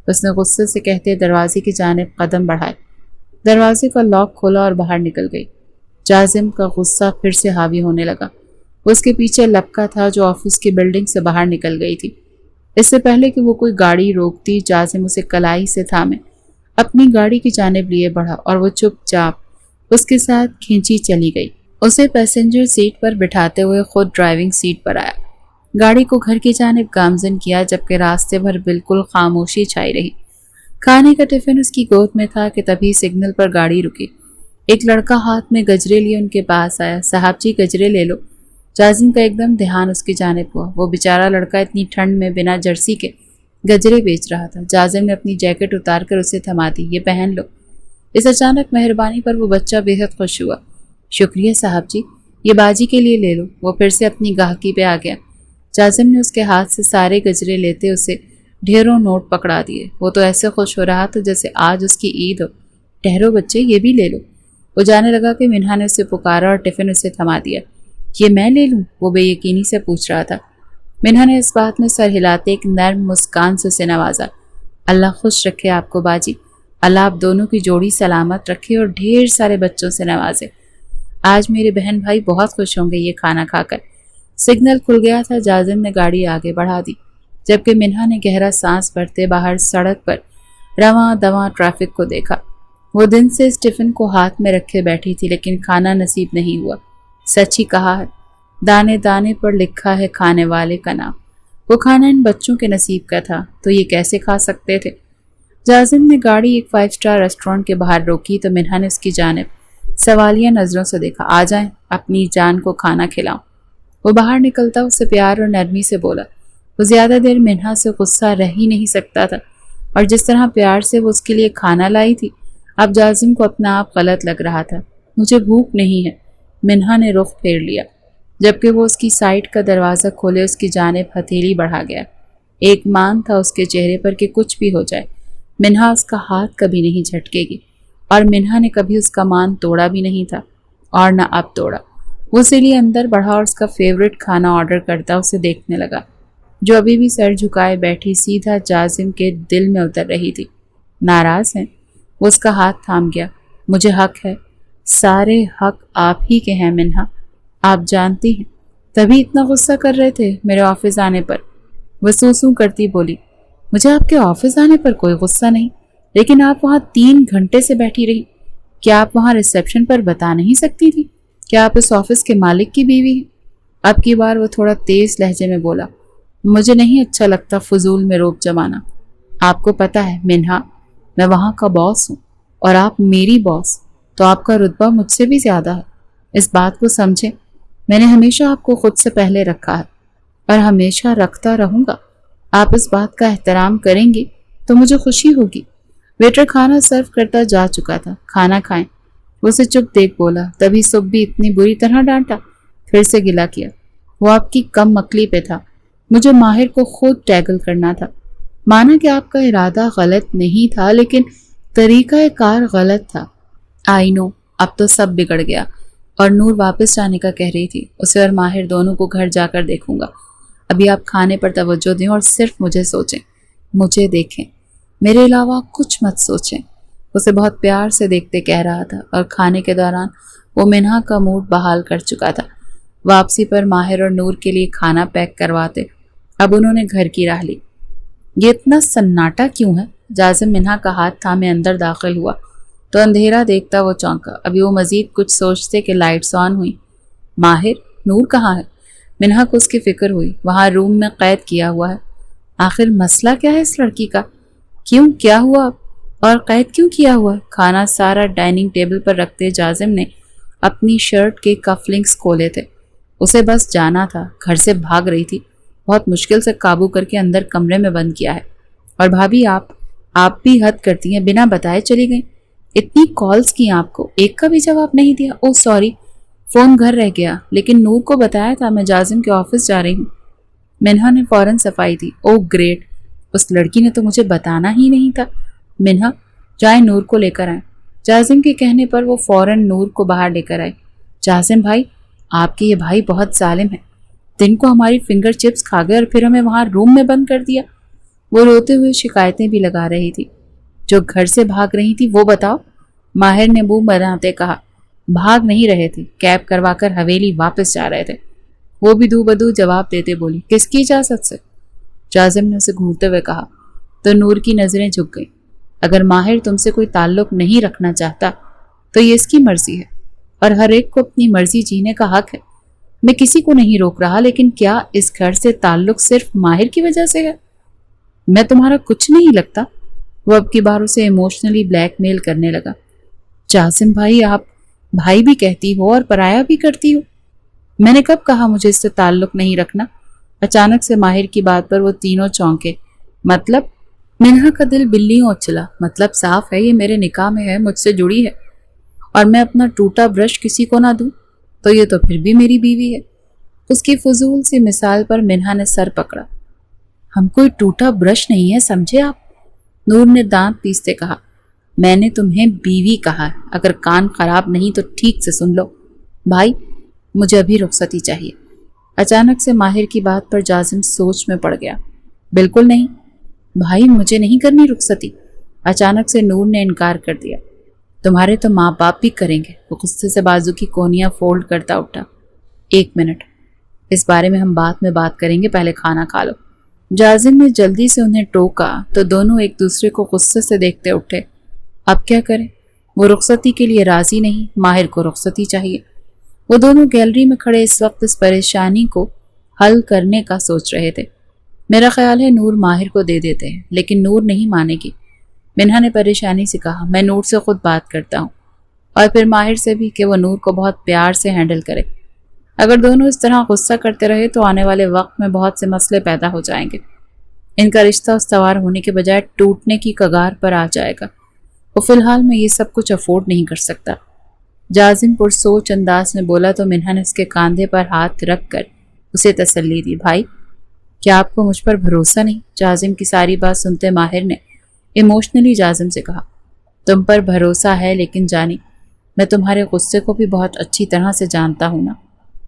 उसने गुस्से से कहते दरवाजे की जानिब कदम बढ़ाए, दरवाजे का लॉक खोला और बाहर निकल गई। जाजिम का गुस्सा फिर से हावी होने लगा। उसके पीछे लपका था जो ऑफिस की बिल्डिंग से बाहर निकल गई थी। इससे पहले कि वो कोई गाड़ी रोकती, जाजिम उसे कलाई से थामे अपनी गाड़ी की जानिब लिए बढ़ा और वो चुपचाप उसके साथ खींची चली गई। उसे पैसेंजर सीट पर बिठाते हुए खुद ड्राइविंग सीट पर आया, गाड़ी को घर की जानिब गामजन किया, जबकि रास्ते भर बिल्कुल खामोशी छाई रही। खाने का टिफिन उसकी गोद में था कि तभी सिग्नल पर गाड़ी रुकी। एक लड़का हाथ में गजरे लिए उनके पास आया। साहब जी, गजरे ले लो। जाजिम का एकदम ध्यान उसकी जानिब हुआ। वो बेचारा लड़का इतनी ठंड में बिना जर्सी के गजरे बेच रहा था। जाजिम ने अपनी जैकेट उतार कर उसे थमा दी। ये पहन लो। इस अचानक मेहरबानी पर वो बच्चा बेहद खुश हुआ। शुक्रिया साहब जी, ये बाजी के लिए ले लो। वो फिर से अपनी गाहकी पे आ गया। जाजिम ने उसके हाथ से सारे गजरे लेते उसे ढेरों नोट पकड़ा दिए। वो तो ऐसे खुश हो रहा था जैसे आज उसकी ईद हो। ठहरो बच्चे, ये भी ले लो। वो जाने लगा कि मिन्हा ने उसे पुकारा और टिफिन उसे थमा दिया। ये मैं ले लूँ? वो बेयकीनी से पूछ रहा था। मिन्हा ने इस बात में सर हिलाते एक नर्म मुस्कान से उसे नवाजा। अल्लाह खुश रखे आपको बाजी, अल्लाह आप दोनों की जोड़ी सलामत रखे और ढेर सारे बच्चों से नवाजे। आज मेरे बहन भाई बहुत खुश होंगे ये खाना खाकर। सिग्नल खुल गया था। जाजिम ने गाड़ी आगे बढ़ा दी, जबकि मिन्हा ने गहरा सांस भरते बाहर सड़क पर रवां दवां ट्रैफिक को देखा। वो दिन से इस टिफिन को हाथ में रखे बैठी थी, लेकिन खाना नसीब नहीं हुआ। सच ही कहा है, दाने दाने पर लिखा है खाने वाले का नाम। वो खाना इन बच्चों के नसीब का था, तो ये कैसे खा सकते थे। जाजिम ने गाड़ी एक 5 स्टार रेस्टोरेंट के बाहर रोकी तो मिन्हा ने उसकी जानिब सवालिया नजरों से देखा। आ जाएं, अपनी जान को खाना खिलाऊं। वो बाहर निकलता उसे प्यार और नरमी से बोला। वो ज्यादा देर मिन्हा से गुस्सा रह ही नहीं सकता था, और जिस तरह प्यार से वो उसके लिए खाना लाई थी, अब जाजिम को अपना आप गलत लग रहा था। मुझे भूख नहीं है। मिन्हा ने रुख फेर लिया, जबकि वो उसकी साइड का दरवाज़ा खोले उसकी जानिब हथेली बढ़ा गया। एक मान था उसके चेहरे पर कि कुछ भी हो जाए, मिन्हा उसका हाथ कभी नहीं झटकेगी, और मिन्हा ने कभी उसका मान तोड़ा भी नहीं था, और न अब तोड़ा। वो इसीलिए अंदर बढ़ा और उसका फेवरेट खाना ऑर्डर करता उसे देखने लगा, जो अभी भी सर झुकाए बैठी सीधा जाजिम के दिल में उतर रही थी। नाराज हैं? वो उसका हाथ थाम गया। मुझे हक है, सारे हक आप ही के हैं मिन्हा, आप जानती हैं। तभी इतना गुस्सा कर रहे थे मेरे ऑफिस आने पर। वो सूसू करती बोली, मुझे आपके ऑफिस आने पर कोई गुस्सा नहीं, लेकिन आप वहाँ 3 घंटे से बैठी रही। क्या आप वहाँ रिसेप्शन पर बता नहीं सकती थी? क्या आप इस ऑफिस के मालिक की बीवी हैं? अब की बार वो थोड़ा तेज लहजे में बोला, मुझे नहीं अच्छा लगता फजूल में रोब जमाना। आपको पता है मिन्हा, मैं वहाँ का बॉस हूँ और आप मेरी बॉस, तो आपका रुतबा मुझसे भी ज्यादा है। इस बात को समझें। मैंने हमेशा आपको खुद से पहले रखा है और हमेशा रखता रहूंगा। आप इस बात का एहतराम करेंगी तो मुझे खुशी होगी। वेटर खाना सर्व करता जा चुका था। खाना खाएं। उसे चुप देख बोला। तभी सुब भी इतनी बुरी तरह डांटा, फिर से गिला किया। वो आपकी कम मकली पे था। मुझे माहिर को खुद टैगल करना था। माना कि आपका इरादा गलत नहीं था, लेकिन तरीका कार गलत था। आई नो, अब तो सब बिगड़ गया। और नूर वापस जाने का कह रही थी। उसे और माहिर दोनों को घर जाकर देखूंगा। अभी आप खाने पर तवज्जो दें और सिर्फ मुझे सोचें, मुझे देखें, मेरे अलावा कुछ मत सोचें। उसे बहुत प्यार से देखते कह रहा था, और खाने के दौरान वो मिन्हा का मूड बहाल कर चुका था। वापसी पर माहिर और नूर के लिए खाना पैक करवाते अब उन्होंने घर की राह ली। ये इतना सन्नाटा क्यों है? जाजिम मिन्हा का हाथ थामे अंदर दाखिल हुआ तो अंधेरा देखता वो चौंका। अभी वो मजीद कुछ सोचते कि लाइट्स ऑन हुई। माहिर, नूर कहाँ है? मिन्हा को उसकी फिक्र हुई। वहाँ रूम में कैद किया हुआ है। आखिर मसला क्या है इस लड़की का? क्यों, क्या हुआ और कैद क्यों किया हुआ है? खाना सारा डाइनिंग टेबल पर रखते जाजिम ने अपनी शर्ट के कफलिंग्स खोले थे। उसे बस जाना था। घर से भाग रही थी, बहुत मुश्किल से काबू करके अंदर कमरे में बंद किया है। और भाभी, आप भी हद करती हैं, बिना बताए चली गई। इतनी कॉल्स की आपको, एक का भी जवाब नहीं दिया। ओह सॉरी, फोन घर रह गया, लेकिन नूर को बताया था मैं जाजिम के ऑफिस जा रही हूँ। मिन्हा ने फौरन सफाई दी। ओह ग्रेट, उस लड़की ने तो मुझे बताना ही नहीं था। मिन्हा, जाए नूर को लेकर आए। जाजिम के कहने पर वो फौरन नूर को बाहर लेकर आए। जाजिम भाई, आपके ये भाई बहुत जालिम है। दिन को हमारी फिंगर चिप्स खा गए और फिर हमें वहां रूम में बंद कर दिया। वो रोते हुए शिकायतें भी लगा रही थी। जो घर से भाग रही थी वो बताओ, माहिर ने मुंह बनाते कहा। भाग नहीं रहे थे, कैब करवाकर हवेली वापस जा रहे थे। वो भी दू बदू जवाब देते बोली, किसकी इजाजत से? जाजिम ने उसे घूरते हुए कहा। तो नूर की नजरें झुक गई। अगर माहिर तुमसे कोई ताल्लुक नहीं रखना चाहता तो ये इसकी मर्जी है, और हर एक को अपनी मर्जी जीने का हक है। मैं किसी को नहीं रोक रहा, लेकिन क्या इस घर से ताल्लुक सिर्फ माहिर की वजह से है? मैं तुम्हारा कुछ नहीं लगता। वो अब की बार उसे इमोशनली ब्लैकमेल करने लगा। जासिम भाई, आप भाई भी कहती हो और पराया भी करती हो। मैंने कब कहा मुझे इससे ताल्लुक नहीं रखना? अचानक से माहिर की बात पर वो तीनों चौंके। मतलब? मिन्हा का दिल बिल्लियों उछला। मतलब साफ है, ये मेरे निकाह में है, मुझसे जुड़ी है, और मैं अपना टूटा ब्रश किसी को ना दूं तो ये तो फिर भी मेरी बीवी है। उसकी फजूल सी मिसाल पर मिन्हा ने सर पकड़ा। हम कोई टूटा ब्रश नहीं है, समझे आप? नूर ने दांत पीसते कहा। मैंने तुम्हें बीवी कहा है, अगर कान खराब नहीं तो ठीक से सुन लो। भाई, मुझे अभी रुखसती चाहिए। अचानक से माहिर की बात पर जाजिम सोच में पड़ गया। बिल्कुल नहीं भाई, मुझे नहीं करनी रुखसती। अचानक से नूर ने इनकार कर दिया। तुम्हारे तो माँ बाप भी करेंगे। वो गुस्से से बाजू की कोहनियाँ फोल्ड करता उठा। 1 मिनट, इस बारे में हम बाद में बात करेंगे, पहले खाना खा लो। जाजिम ने जल्दी से उन्हें टोका तो दोनों एक दूसरे को गुस्से से देखते उठे। अब क्या करें? वो रुखसती के लिए राजी नहीं, माहिर को रुखसती चाहिए। वो दोनों गैलरी में खड़े इस वक्त इस परेशानी को हल करने का सोच रहे थे। मेरा ख्याल है नूर माहिर को दे देते हैं, लेकिन नूर नहीं मानेगी। मिन्हा ने परेशानी से कहा, मैं नूर से खुद बात करता हूँ और फिर माहिर से भी कि वो नूर को बहुत प्यार से हैंडल करे। अगर दोनों इस तरह गुस्सा करते रहे तो आने वाले वक्त में बहुत से मसले पैदा हो जाएंगे। इनका रिश्ता उस्तवार होने के बजाय टूटने की कगार पर आ जाएगा। वो फिलहाल मैं ये सब कुछ अफोर्ड नहीं कर सकता। जाजिम पुरसोच अंदाज में बोला तो मिन्हा ने उसके कंधे पर हाथ रख कर उसे तसल्ली दी। भाई, क्या आपको मुझ पर भरोसा नहीं? जाजिम की सारी बात सुनते माहिर ने इमोशनली जाजिम से कहा, तुम पर भरोसा है, लेकिन जानी मैं तुम्हारे गुस्से को भी बहुत अच्छी तरह से जानता हूं ना,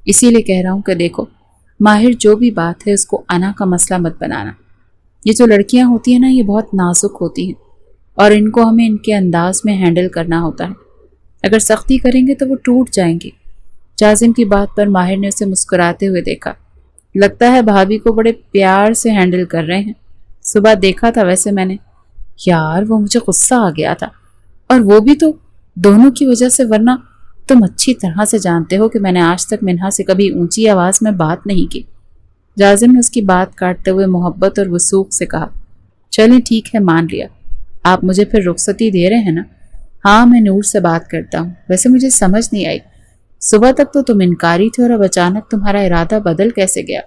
इसीलिए कह रहा हूं कि देखो माहिर, जो भी बात है उसको अना का मसला मत बनाना। ये जो लड़कियां होती हैं ना, ये बहुत नाजुक होती हैं और इनको हमें इनके अंदाज में हैंडल करना होता है। अगर सख्ती करेंगे तो वो टूट जाएंगी। जाजिम की बात पर माहिर ने उसे मुस्कुराते हुए देखा। लगता है भाभी को बड़े प्यार से हैंडल कर रहे हैं। सुबह देखा था वैसे मैंने। यार, वो मुझे गुस्सा आ गया था, और वो भी तो दोनों की वजह से, वरना तुम अच्छी तरह से जानते हो कि मैंने आज तक मिन्हा से कभी ऊंची आवाज में बात नहीं की। जाजिम ने उसकी बात काटते हुए मोहब्बत और वसूख से कहा, चलें ठीक है, मान लिया। आप मुझे फिर रुखसती दे रहे हैं ना? हाँ, मैं नूर से बात करता हूँ। वैसे मुझे समझ नहीं आई, सुबह तक तो तुम इनकारी थे और अब अचानक तुम्हारा इरादा बदल कैसे गया?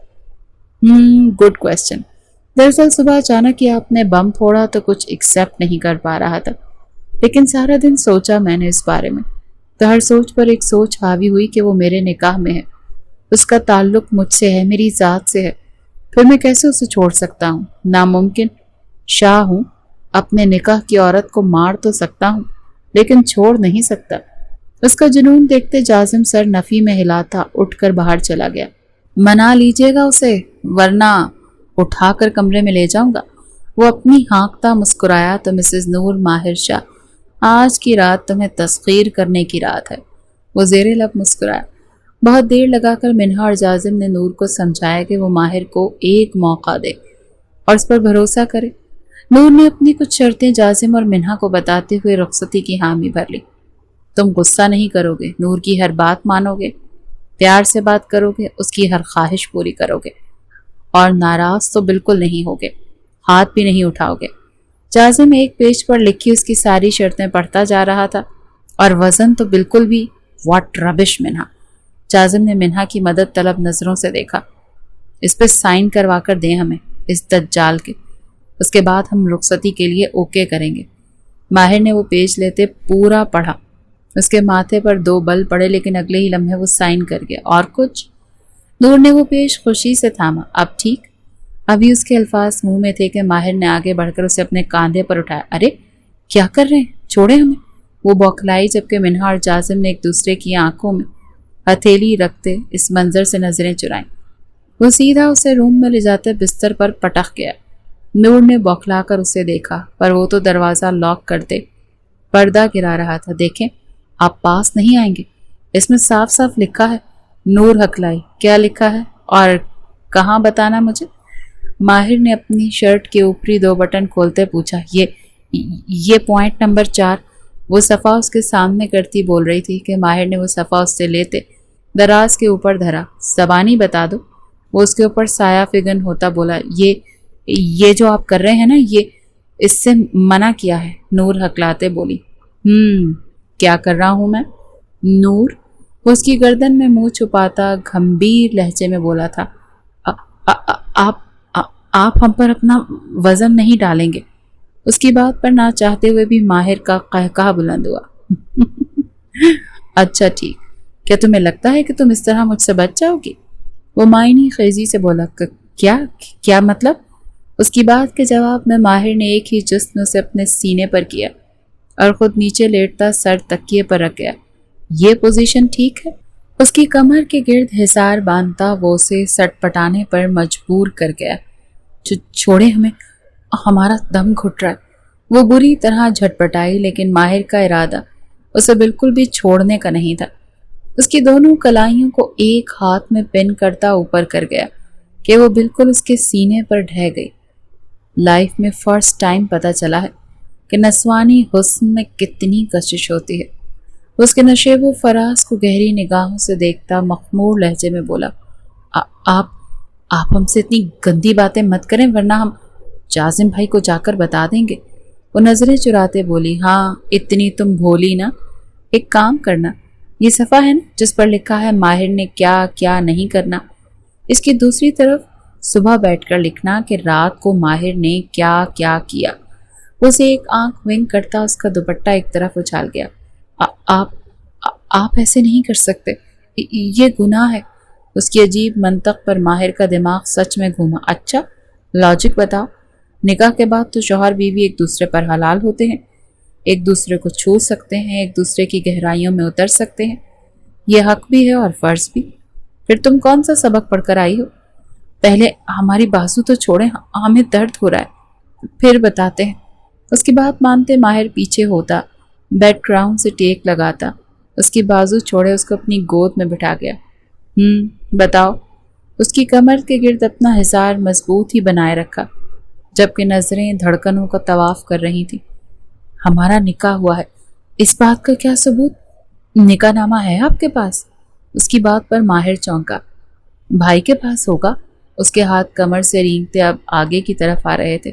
Good question. दरअसल सुबह अचानक ही आपने बम फोड़ा तो कुछ एक्सेप्ट नहीं कर पा रहा था, लेकिन सारा दिन सोचा मैंने इस बारे में, तो हर सोच पर एक सोच हावी हुई कि वो मेरे निकाह में है, उसका ताल्लुक मुझसे है, मेरी ज़ात से है, फिर मैं कैसे उसे छोड़ सकता हूँ? नामुमकिन। शाह हूँ, अपने निकाह की औरत को मार तो सकता हूँ, लेकिन छोड़ नहीं सकता। उसका जुनून देखते जाजिम सर नफ़ी में हिलाता उठकर बाहर चला गया। मना लीजिएगा उसे, वरना उठाकर कमरे में ले जाऊंगा। वो अपनी हाँकता मुस्कुराया तो मिसेस नूर माहिर शाह, आज की रात तुम्हें तस्खीर करने की रात है। वो ज़ेरे लब मुस्कुराया। बहुत देर लगाकर मिन्हा और जाजिम ने नूर को समझाया कि वो माहिर को एक मौका दे और उस पर भरोसा करे। नूर ने अपनी कुछ शर्तें जाजिम और मिन्हा को बताते हुए रुखसती की हामी भर ली। तुम गुस्सा नहीं करोगे, नूर की हर बात मानोगे, प्यार से बात करोगे, उसकी हर ख्वाहिश पूरी करोगे, और नाराज तो बिल्कुल नहीं होगे, हाथ भी नहीं उठाओगे। जाजिम एक पेज पर लिखी उसकी सारी शर्तें पढ़ता जा रहा था, और वजन तो बिल्कुल भी व्हाट रबिश मिन्हा। जाजिम ने मिन्हा की मदद तलब नजरों से देखा। इस पर साइन करवा कर दें हमें, इस दज्जाल के, उसके बाद हम रुखसती के लिए ओके करेंगे। माहिर ने वो पेज लेते पूरा पढ़ा। उसके माथे पर 2 बल पड़े, लेकिन अगले ही लम्हे वो साइन कर गया। और कुछ? नूर ने वो पेज खुशी से थामा। अब ठीक? अभी उसके अल्फाज मुंह में थे कि माहिर ने आगे बढ़कर उसे अपने कांधे पर उठाया। अरे क्या कर रहे हैं, छोड़े हमें। वो बौखलाई, जबकि मिन्हा और जाजिम ने एक दूसरे की आंखों में हथेली रखते इस मंजर से नजरें चुराईं। वो सीधा उसे रूम में ले जाते बिस्तर पर पटक गया। नूर ने बौखला कर उसे देखा, पर वो तो दरवाज़ा लॉक करते पर्दा गिरा रहा था। देखें, आप पास नहीं आएंगे, इसमें साफ साफ लिखा है। नूर हकलाई। क्या लिखा है और कहाँ, बताना मुझे। माहिर ने अपनी शर्ट के ऊपरी 2 बटन खोलते पूछा। ये पॉइंट नंबर 4। वो सफ़ा उसके सामने करती बोल रही थी कि माहिर ने वो सफ़ा उससे लेते दराज के ऊपर धरा। ज़बानी बता दो। वो उसके ऊपर साया फिगन होता बोला, ये जो आप कर रहे हैं ना, ये इससे मना किया है। नूर हकलाते बोली। क्या कर रहा हूँ मैं? नूर उसकी गर्दन में मुंह छुपाता गंभीर लहजे में बोला था। आप हम पर अपना वजन नहीं डालेंगे। उसकी बात पर ना चाहते हुए भी माहिर का कहकहा बुलंद हुआ। अच्छा ठीक, क्या तुम्हें लगता है कि तुम इस तरह मुझसे बच जाओगी? वो मायनी खेजी से बोला। क्या मतलब? उसकी बात के जवाब में माहिर ने एक ही जिस्म से अपने सीने पर किया और खुद नीचे लेटता सर तकिए पर रख गया। ये पोजीशन ठीक है? उसकी कमर के गिर्द हिसार बांधता वो उसे सटपटाने पर मजबूर कर गया। छोड़े हमें, हमारा दम घुट रहा है। وہ بری طرح جھٹپٹائی، لیکن ماہر کا ارادہ اسے بالکل بھی چھوڑنے کا نہیں تھا۔ اس کی دونوں کلائیوں کو ایک ہاتھ میں پن کرتا اوپر کر گیا کہ وہ بالکل اس کے سینے پر ڈھہ گئی۔ لائف میں فرسٹ ٹائم پتہ چلا ہے کہ نسوانی حسن میں کتنی کشش ہوتی ہے۔ اس کے نشیب و فراز کو گہری نگاہوں سے دیکھتا مخمور لہجے میں بولا، آپ ہم سے اتنی گندی باتیں مت کریں ورنہ ہم جازم بھائی کو جا کر بتا دیں گے۔ وہ نظریں چراتے بولی، ہاں اتنی تم بھولی نا، ایک کام کرنا، یہ صفحہ ہے نا جس پر لکھا ہے ماہر نے کیا کیا نہیں کرنا، اس کی دوسری طرف صبح بیٹھ کر لکھنا کہ رات کو ماہر نے کیا کیا کیا۔ اسے ایک آنکھ ونک کرتا اس کا دوپٹہ ایک طرف اچھال گیا۔ آپ ایسے نہیں کر سکتے، یہ گناہ ہے۔ اس کی عجیب منطق پر ماہر کا دماغ سچ میں گھوما۔ اچھا لاجک بتاؤ، نکاح کے بعد تو شوہر بیوی ایک دوسرے پر حلال ہوتے ہیں، ایک دوسرے کو چھو سکتے ہیں، ایک دوسرے کی گہرائیوں میں اتر سکتے ہیں، یہ حق بھی ہے اور فرض بھی۔ پھر تم کون سا سبق پڑھ کر آئی ہو؟ پہلے ہماری بازو تو چھوڑیں، ہمیں درد ہو رہا ہے، پھر بتاتے ہیں۔ اس کی بات مانتے ماہر پیچھے ہوتا، بیڈ گراؤنڈ سے ٹیک لگاتا، اس کی بازو چھوڑے اس کو اپنی گود میں بٹھا گیا۔ بتاؤ۔ اس کی کمر کے گرد اپنا حصار مضبوط ہی بنائے رکھا، جبکہ نظریں دھڑکنوں کا طواف کر رہی تھیں۔ ہمارا نکاح ہوا ہے، اس بات کا کیا ثبوت؟ نکاح نامہ ہے آپ کے پاس؟ اس کی بات پر ماہر چونکا۔ بھائی کے پاس ہوگا۔ اس کے ہاتھ کمر سے رینگتے اب آگے کی طرف آ رہے تھے۔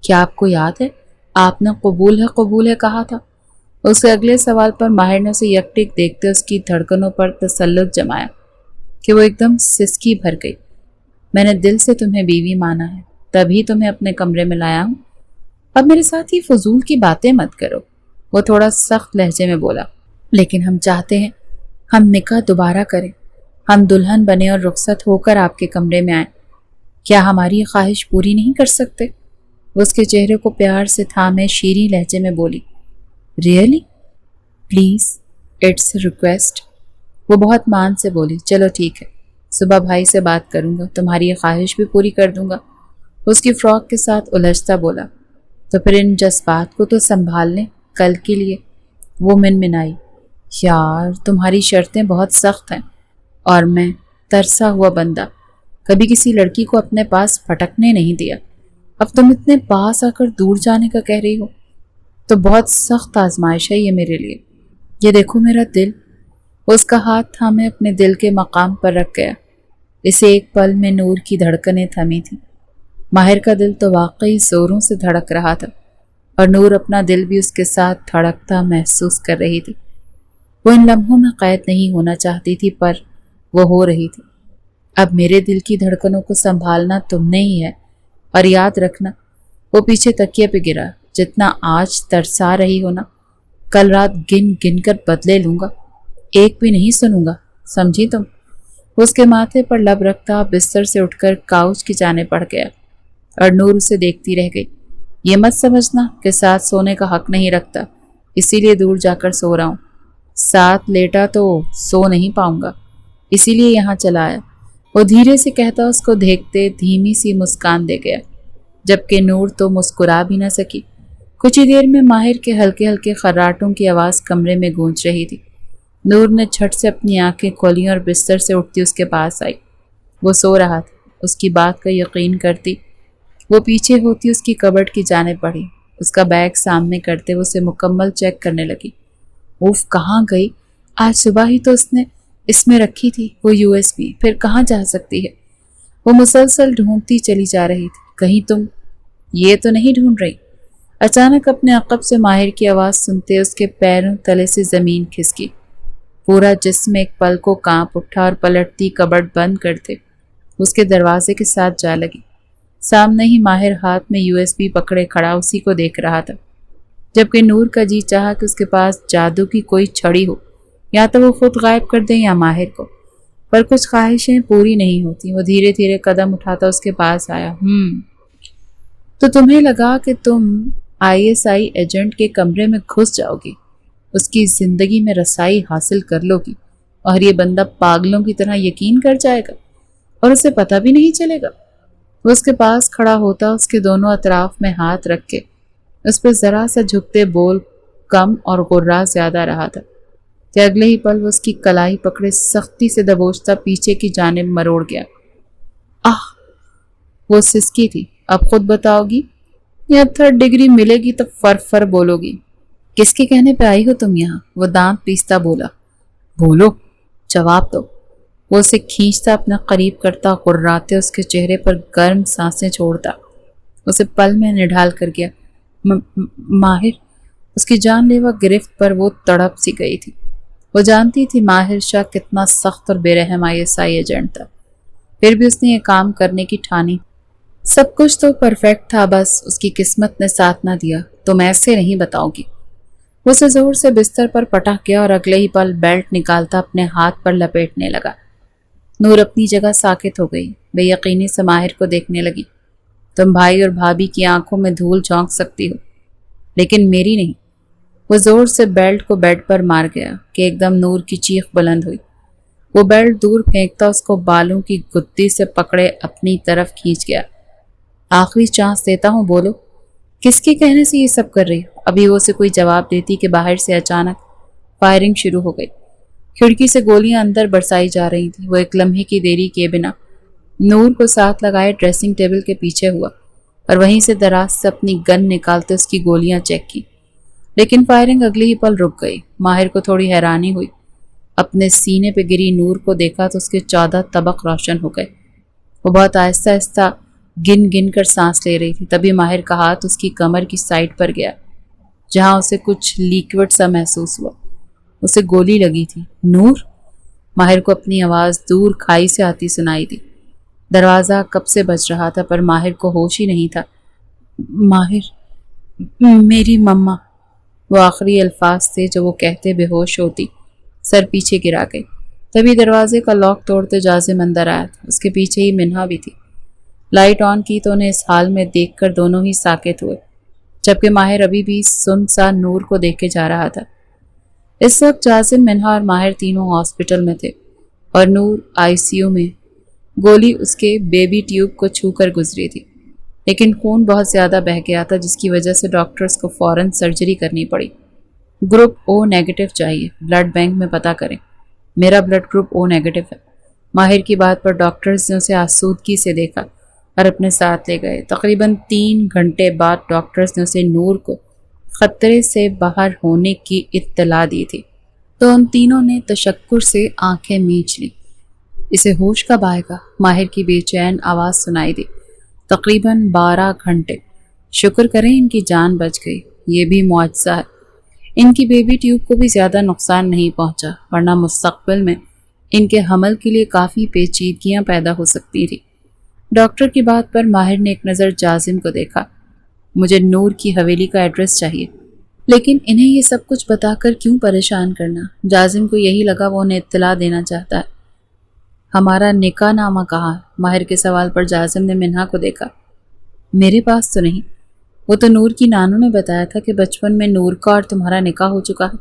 کیا آپ کو یاد ہے آپ نے قبول ہے کہا تھا؟ اس کے اگلے سوال پر ماہر نے اسے یک ٹک دیکھتے اس کی دھڑکنوں پر تسلط جمایا کہ وہ ایک دم سسکی بھر گئی۔ میں نے دل سے تمہیں بیوی مانا ہے، تبھی تمہیں اپنے کمرے میں لایا ہوں۔ اب میرے ساتھ ہی فضول کی باتیں مت کرو، وہ تھوڑا سخت لہجے میں بولا۔ لیکن ہم چاہتے ہیں ہم نکاح دوبارہ کریں، ہم دلہن بنے اور رخصت ہو کر آپ کے کمرے میں آئیں۔ کیا ہماری یہ خواہش پوری نہیں کر سکتے؟ وہ اس کے چہرے کو پیار سے تھامے شیریں لہجے میں بولی۔ ریئلی؟ Please it's request. وہ بہت مان سے بولی۔ چلو ٹھیک ہے، صبح بھائی سے بات کروں گا، تمہاری یہ خواہش بھی پوری کر دوں گا۔ اس کی فراک کے ساتھ الجھتا بولا۔ تو پھر ان جذبات کو تو سنبھال لیں کل کے لیے۔ وہ منمنائی۔ یار تمہاری شرطیں بہت سخت ہیں، اور میں ترسا ہوا بندہ کبھی کسی لڑکی کو اپنے پاس پھٹکنے نہیں دیا، اب تم اتنے پاس آ کر دور جانے کا کہہ رہی ہو تو بہت سخت آزمائش ہے یہ میرے لیے۔ یہ دیکھو میرا دل۔ اس کا ہاتھ تھامے اپنے دل کے مقام پر رکھ گیا۔ اسے ایک پل میں نور کی دھڑکنیں تھمی تھیں۔ ماہر کا دل تو واقعی زوروں سے دھڑک رہا تھا، اور نور اپنا دل بھی اس کے ساتھ دھڑکتا محسوس کر رہی تھی۔ وہ ان لمحوں میں قید نہیں ہونا چاہتی تھی، پر وہ ہو رہی تھی۔ اب میرے دل کی دھڑکنوں کو سنبھالنا تم نے ہی ہے، اور یاد رکھنا، وہ پیچھے تکیے پہ گرا، جتنا آج ترسا رہی ہو نا، کل رات گن گن کر بدلے لوں گا، ایک بھی نہیں سنوں گا، سمجھی تم؟ اس کے ماتھے پر لب رکھتا بستر سے اٹھ کر کاؤچ کی جانب بڑھ گیا، اور نور اسے دیکھتی رہ گئی۔ یہ مت سمجھنا کہ ساتھ سونے کا حق نہیں رکھتا، اسی لیے دور جا کر سو رہا ہوں۔ ساتھ لیٹا تو سو نہیں پاؤں گا، اسی لیے یہاں چلا آیا۔ وہ دھیرے سے کہتا اس کو دیکھتے دھیمی سی مسکان دے گیا، جبکہ نور تو مسکرا بھی نہ سکی۔ کچھ ہی دیر میں ماہر کے ہلکے ہلکے خراٹوں کی آواز کمرے میں گونج رہی تھی۔ نور نے جھٹ سے اپنی آنکھیں کھولیں اور بستر سے اٹھتی اس کے پاس آئی۔ وہ سو رہا تھا، اس کی بات کا یقین کرتی وہ پیچھے ہوتی اس کی کبرڈ کی جانب بڑھی، اس کا بیگ سامنے کرتے وہ اسے مکمل چیک کرنے لگی۔ اوف، کہاں گئی؟ آج صبح ہی تو اس نے اس میں رکھی تھی وہ USB، پھر کہاں جا سکتی ہے؟ وہ مسلسل ڈھونڈتی چلی جا رہی تھی، کہیں تم یہ تو نہیں ڈھونڈ رہی؟ اچانک اپنے عقب سے ماہر کی آواز سنتے اس کے پیروں تلے سے زمین کھسکی، پورا جسم ایک پل کو کانپ اٹھا اور پلٹتی کبرڈ بند کرتے اس کے دروازے کے ساتھ جا لگی۔ سامنے ہی ماہر ہاتھ میں USB پکڑے کھڑا اسی کو دیکھ رہا تھا، جبکہ نور کا جی چاہا کہ اس کے پاس جادو کی کوئی چھڑی ہو، یا تو وہ خود غائب کر دیں یا ماہر کو، پر کچھ خواہشیں پوری نہیں ہوتی۔ وہ دھیرے دھیرے قدم اٹھاتا اس کے پاس آیا۔ تو تمہیں لگا کہ تم ISI ایجنٹ کے کمرے میں گھس جاؤ گی، اس کی زندگی میں رسائی حاصل کر لو گی، اور یہ بندہ پاگلوں کی طرح یقین کر جائے گا اور اسے پتہ بھی نہیں چلے گا؟ وہ اس کے پاس کھڑا ہوتا، اس کے دونوں اطراف میں ہاتھ رکھ کے उस पर जरा सा झुकते बोल कम और गुर्रा ज्यादा रहा था कि अगले ही पल वो उसकी कलाई पकड़े सख्ती से दबोचता पीछे की जानिब मरोड़ गया। आह! वो सिसकी थी। अब खुद बताओगी या 3rd डिग्री मिलेगी तो फर फर बोलोगी? किसके कहने पे आई हो तुम यहाँ? वो दांत पीसता बोला। बोलो, जवाब दो। वो उसे खींचता अपना करीब करता, गुर्राते उसके चेहरे पर गर्म सांसें छोड़ता उसे पल में निढाल कर गया। माहिर। उसकी जानलेवा गिरफ्त पर वो तड़प सी गई थी। वो जानती थी माहिर शाह कितना सख्त और बेरहम ISI एजेंट था, फिर भी उसने ये काम करने की ठानी। सब कुछ तो परफेक्ट था, बस उसकी किस्मत ने साथ ना दिया। तुम ऐसे नहीं बताओगी। वो उसे जोर से बिस्तर पर पटक गया और अगले ही पल बेल्ट निकालता अपने हाथ पर लपेटने लगा। नूर अपनी जगह साकित हो गई, बेयकीनी से माहिर को देखने लगी। तुम भाई और भाभी की आंखों में धूल झोंक सकती हो, लेकिन मेरी नहीं। वो जोर से बेल्ट को बेड पर मार गया कि एकदम नूर की चीख बुलंद हुई। वो बेल्ट दूर फेंकता उसको बालों की गुत्ती से पकड़े अपनी तरफ खींच गया। आखिरी चांस देता हूँ, बोलो, किसके कहने से ये सब कर रही हो? अभी वो उसे कोई जवाब देती कि बाहर से अचानक फायरिंग शुरू हो गई। खिड़की से गोलियां अंदर बरसाई जा रही थी। वो एक लम्हे की देरी किए बिना नूर को साथ लगाए ड्रेसिंग टेबल के पीछे हुआ और वहीं से दराज से अपनी गन निकालते उसकी गोलियां चेक की, लेकिन फायरिंग अगले ही पल रुक गई। माहिर को थोड़ी हैरानी हुई। अपने सीने पे गिरी नूर को देखा तो उसके 14 तबक रोशन हो गए। वो बहुत आहिस्ता आहिस्ता गिन गिन कर सांस ले रही थी। तभी माहिर का हाथ उसकी कमर की साइड पर गया, जहां उसे कुछ लिक्विड सा महसूस हुआ। उसे गोली लगी थी। नूर! माहिर को अपनी आवाज दूर खाई से आती सुनाई दी। दरवाजा कब से बज रहा था, पर माहिर को होश ही नहीं था। माहिर, मेरी मम्मा, वो आखिरी अल्फाज थे जो वो कहते बेहोश होती सर पीछे गिरा गई। तभी दरवाजे का लॉक तोड़ते जाजिम अंदर आया था। उसके पीछे ही मिन्हा भी थी। लाइट ऑन की तो उन्हें इस हाल में देखकर दोनों ही साकित हुए, जबकि माहिर अभी भी सुनसान नूर को देखे जा रहा था। इस वक्त जाजिम, मिन्हा और माहिर तीनों हॉस्पिटल में थे और नूर ICU में। गोली उसके बेबी ट्यूब को छूकर गुजरी थी, लेकिन खून बहुत ज्यादा बह गया था, जिसकी वजह से डॉक्टर्स को फौरन सर्जरी करनी पड़ी। ग्रुप O नेगेटिव चाहिए, ब्लड बैंक में पता करें। मेरा ब्लड ग्रुप O नेगेटिव है। माहिर की बात पर डॉक्टर्स ने उसे आसूदगी से देखा और अपने साथ ले गए। तकरीबन 3 घंटे बाद डॉक्टर्स ने उसे नूर को खतरे से बाहर होने की इत्तला दी थी, तो उन तीनों ने तशक्कुर से आंखें मींच ली। इसे होश कब आएगा? माहिर की बेचैन आवाज सुनाई दी। तकरीबन 12 घंटे। शुक्र करें इनकी जान बच गई, ये भी मुआजिज़ा है। इनकी बेबी ट्यूब को भी ज्यादा नुकसान नहीं पहुंचा, वरना मुस्तकबिल में इनके हमल के लिए काफी पेचीदगियां पैदा हो सकती थी। डॉक्टर की बात पर माहिर ने एक नज़र जाजिम को देखा। मुझे नूर की हवेली का एड्रेस चाहिए। लेकिन इन्हें ये सब कुछ बताकर क्यों परेशान करना? जाजिम को यही लगा वो उन्हें इत्तला देना चाहता है। हमारा निकाह नामा कहाँ है? माहिर के सवाल पर जाजिम ने मिन्हा को देखा। मेरे पास तो नहीं। वो तो नूर की नानू ने बताया था कि बचपन में नूर का और तुम्हारा निकाह हो चुका है,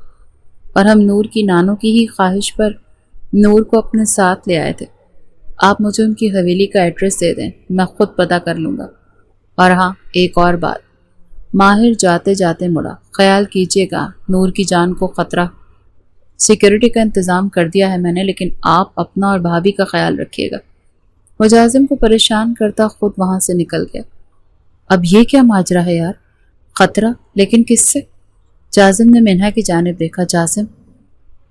और हम नूर की नानू की ही ख्वाहिश पर नूर को अपने साथ ले आए थे। आप मुझे उनकी हवेली का एड्रेस दे दें, मैं खुद पता कर लूँगा। और हाँ, एक और बात। माहिर जाते जाते मुड़ा। ख्याल कीजिएगा, नूर की जान को खतरा। सिक्योरिटी का इंतज़ाम कर दिया है मैंने, लेकिन आप अपना और भाभी का ख्याल रखिएगा। वो जाजिम को परेशान करता खुद वहाँ से निकल गया। अब ये क्या माजरा है यार? खतरा? लेकिन किससे? जाजिम ने मिन्हा की जानिब देखा। जाजिम,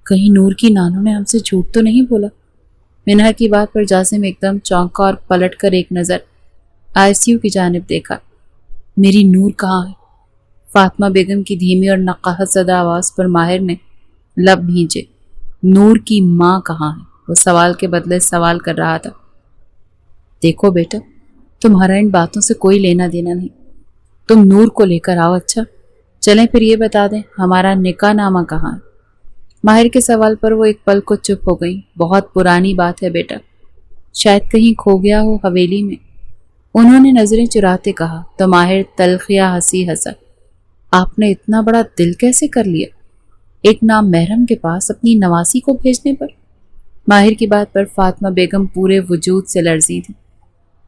कहीं नूर की नानू ने हमसे झूठ तो नहीं बोला? मिन्हा की बात पर जाजिम एकदम चौंका और पलट कर एक नज़र ICU की जानिब देखा। मेरी नूर कहाँ है? फातिमा बेगम की धीमी और नकाहत ज़दा आवाज़ पर माहिर ने लब भींचे। नूर की माँ कहाँ है? वो सवाल के बदले सवाल कर रहा था। देखो बेटा, तुम्हारा इन बातों से कोई लेना देना नहीं। तुम नूर को लेकर आओ। अच्छा चलें फिर ये बता दें, हमारा निकाह नामा कहाँ है? माहिर के सवाल पर वो एक पल को चुप हो गई। बहुत पुरानी बात है बेटा, शायद कहीं खो गया हो हवेली में, उन्होंने नजरें चुराते कहा। तो माहिर तलखिया हंसी हंसा। आपने इतना बड़ा दिल कैसे कर लिया एक नाम महरम के पास अपनी नवासी को भेजने पर? माहिर की बात पर फातिमा बेगम पूरे वजूद से लर्जी थी।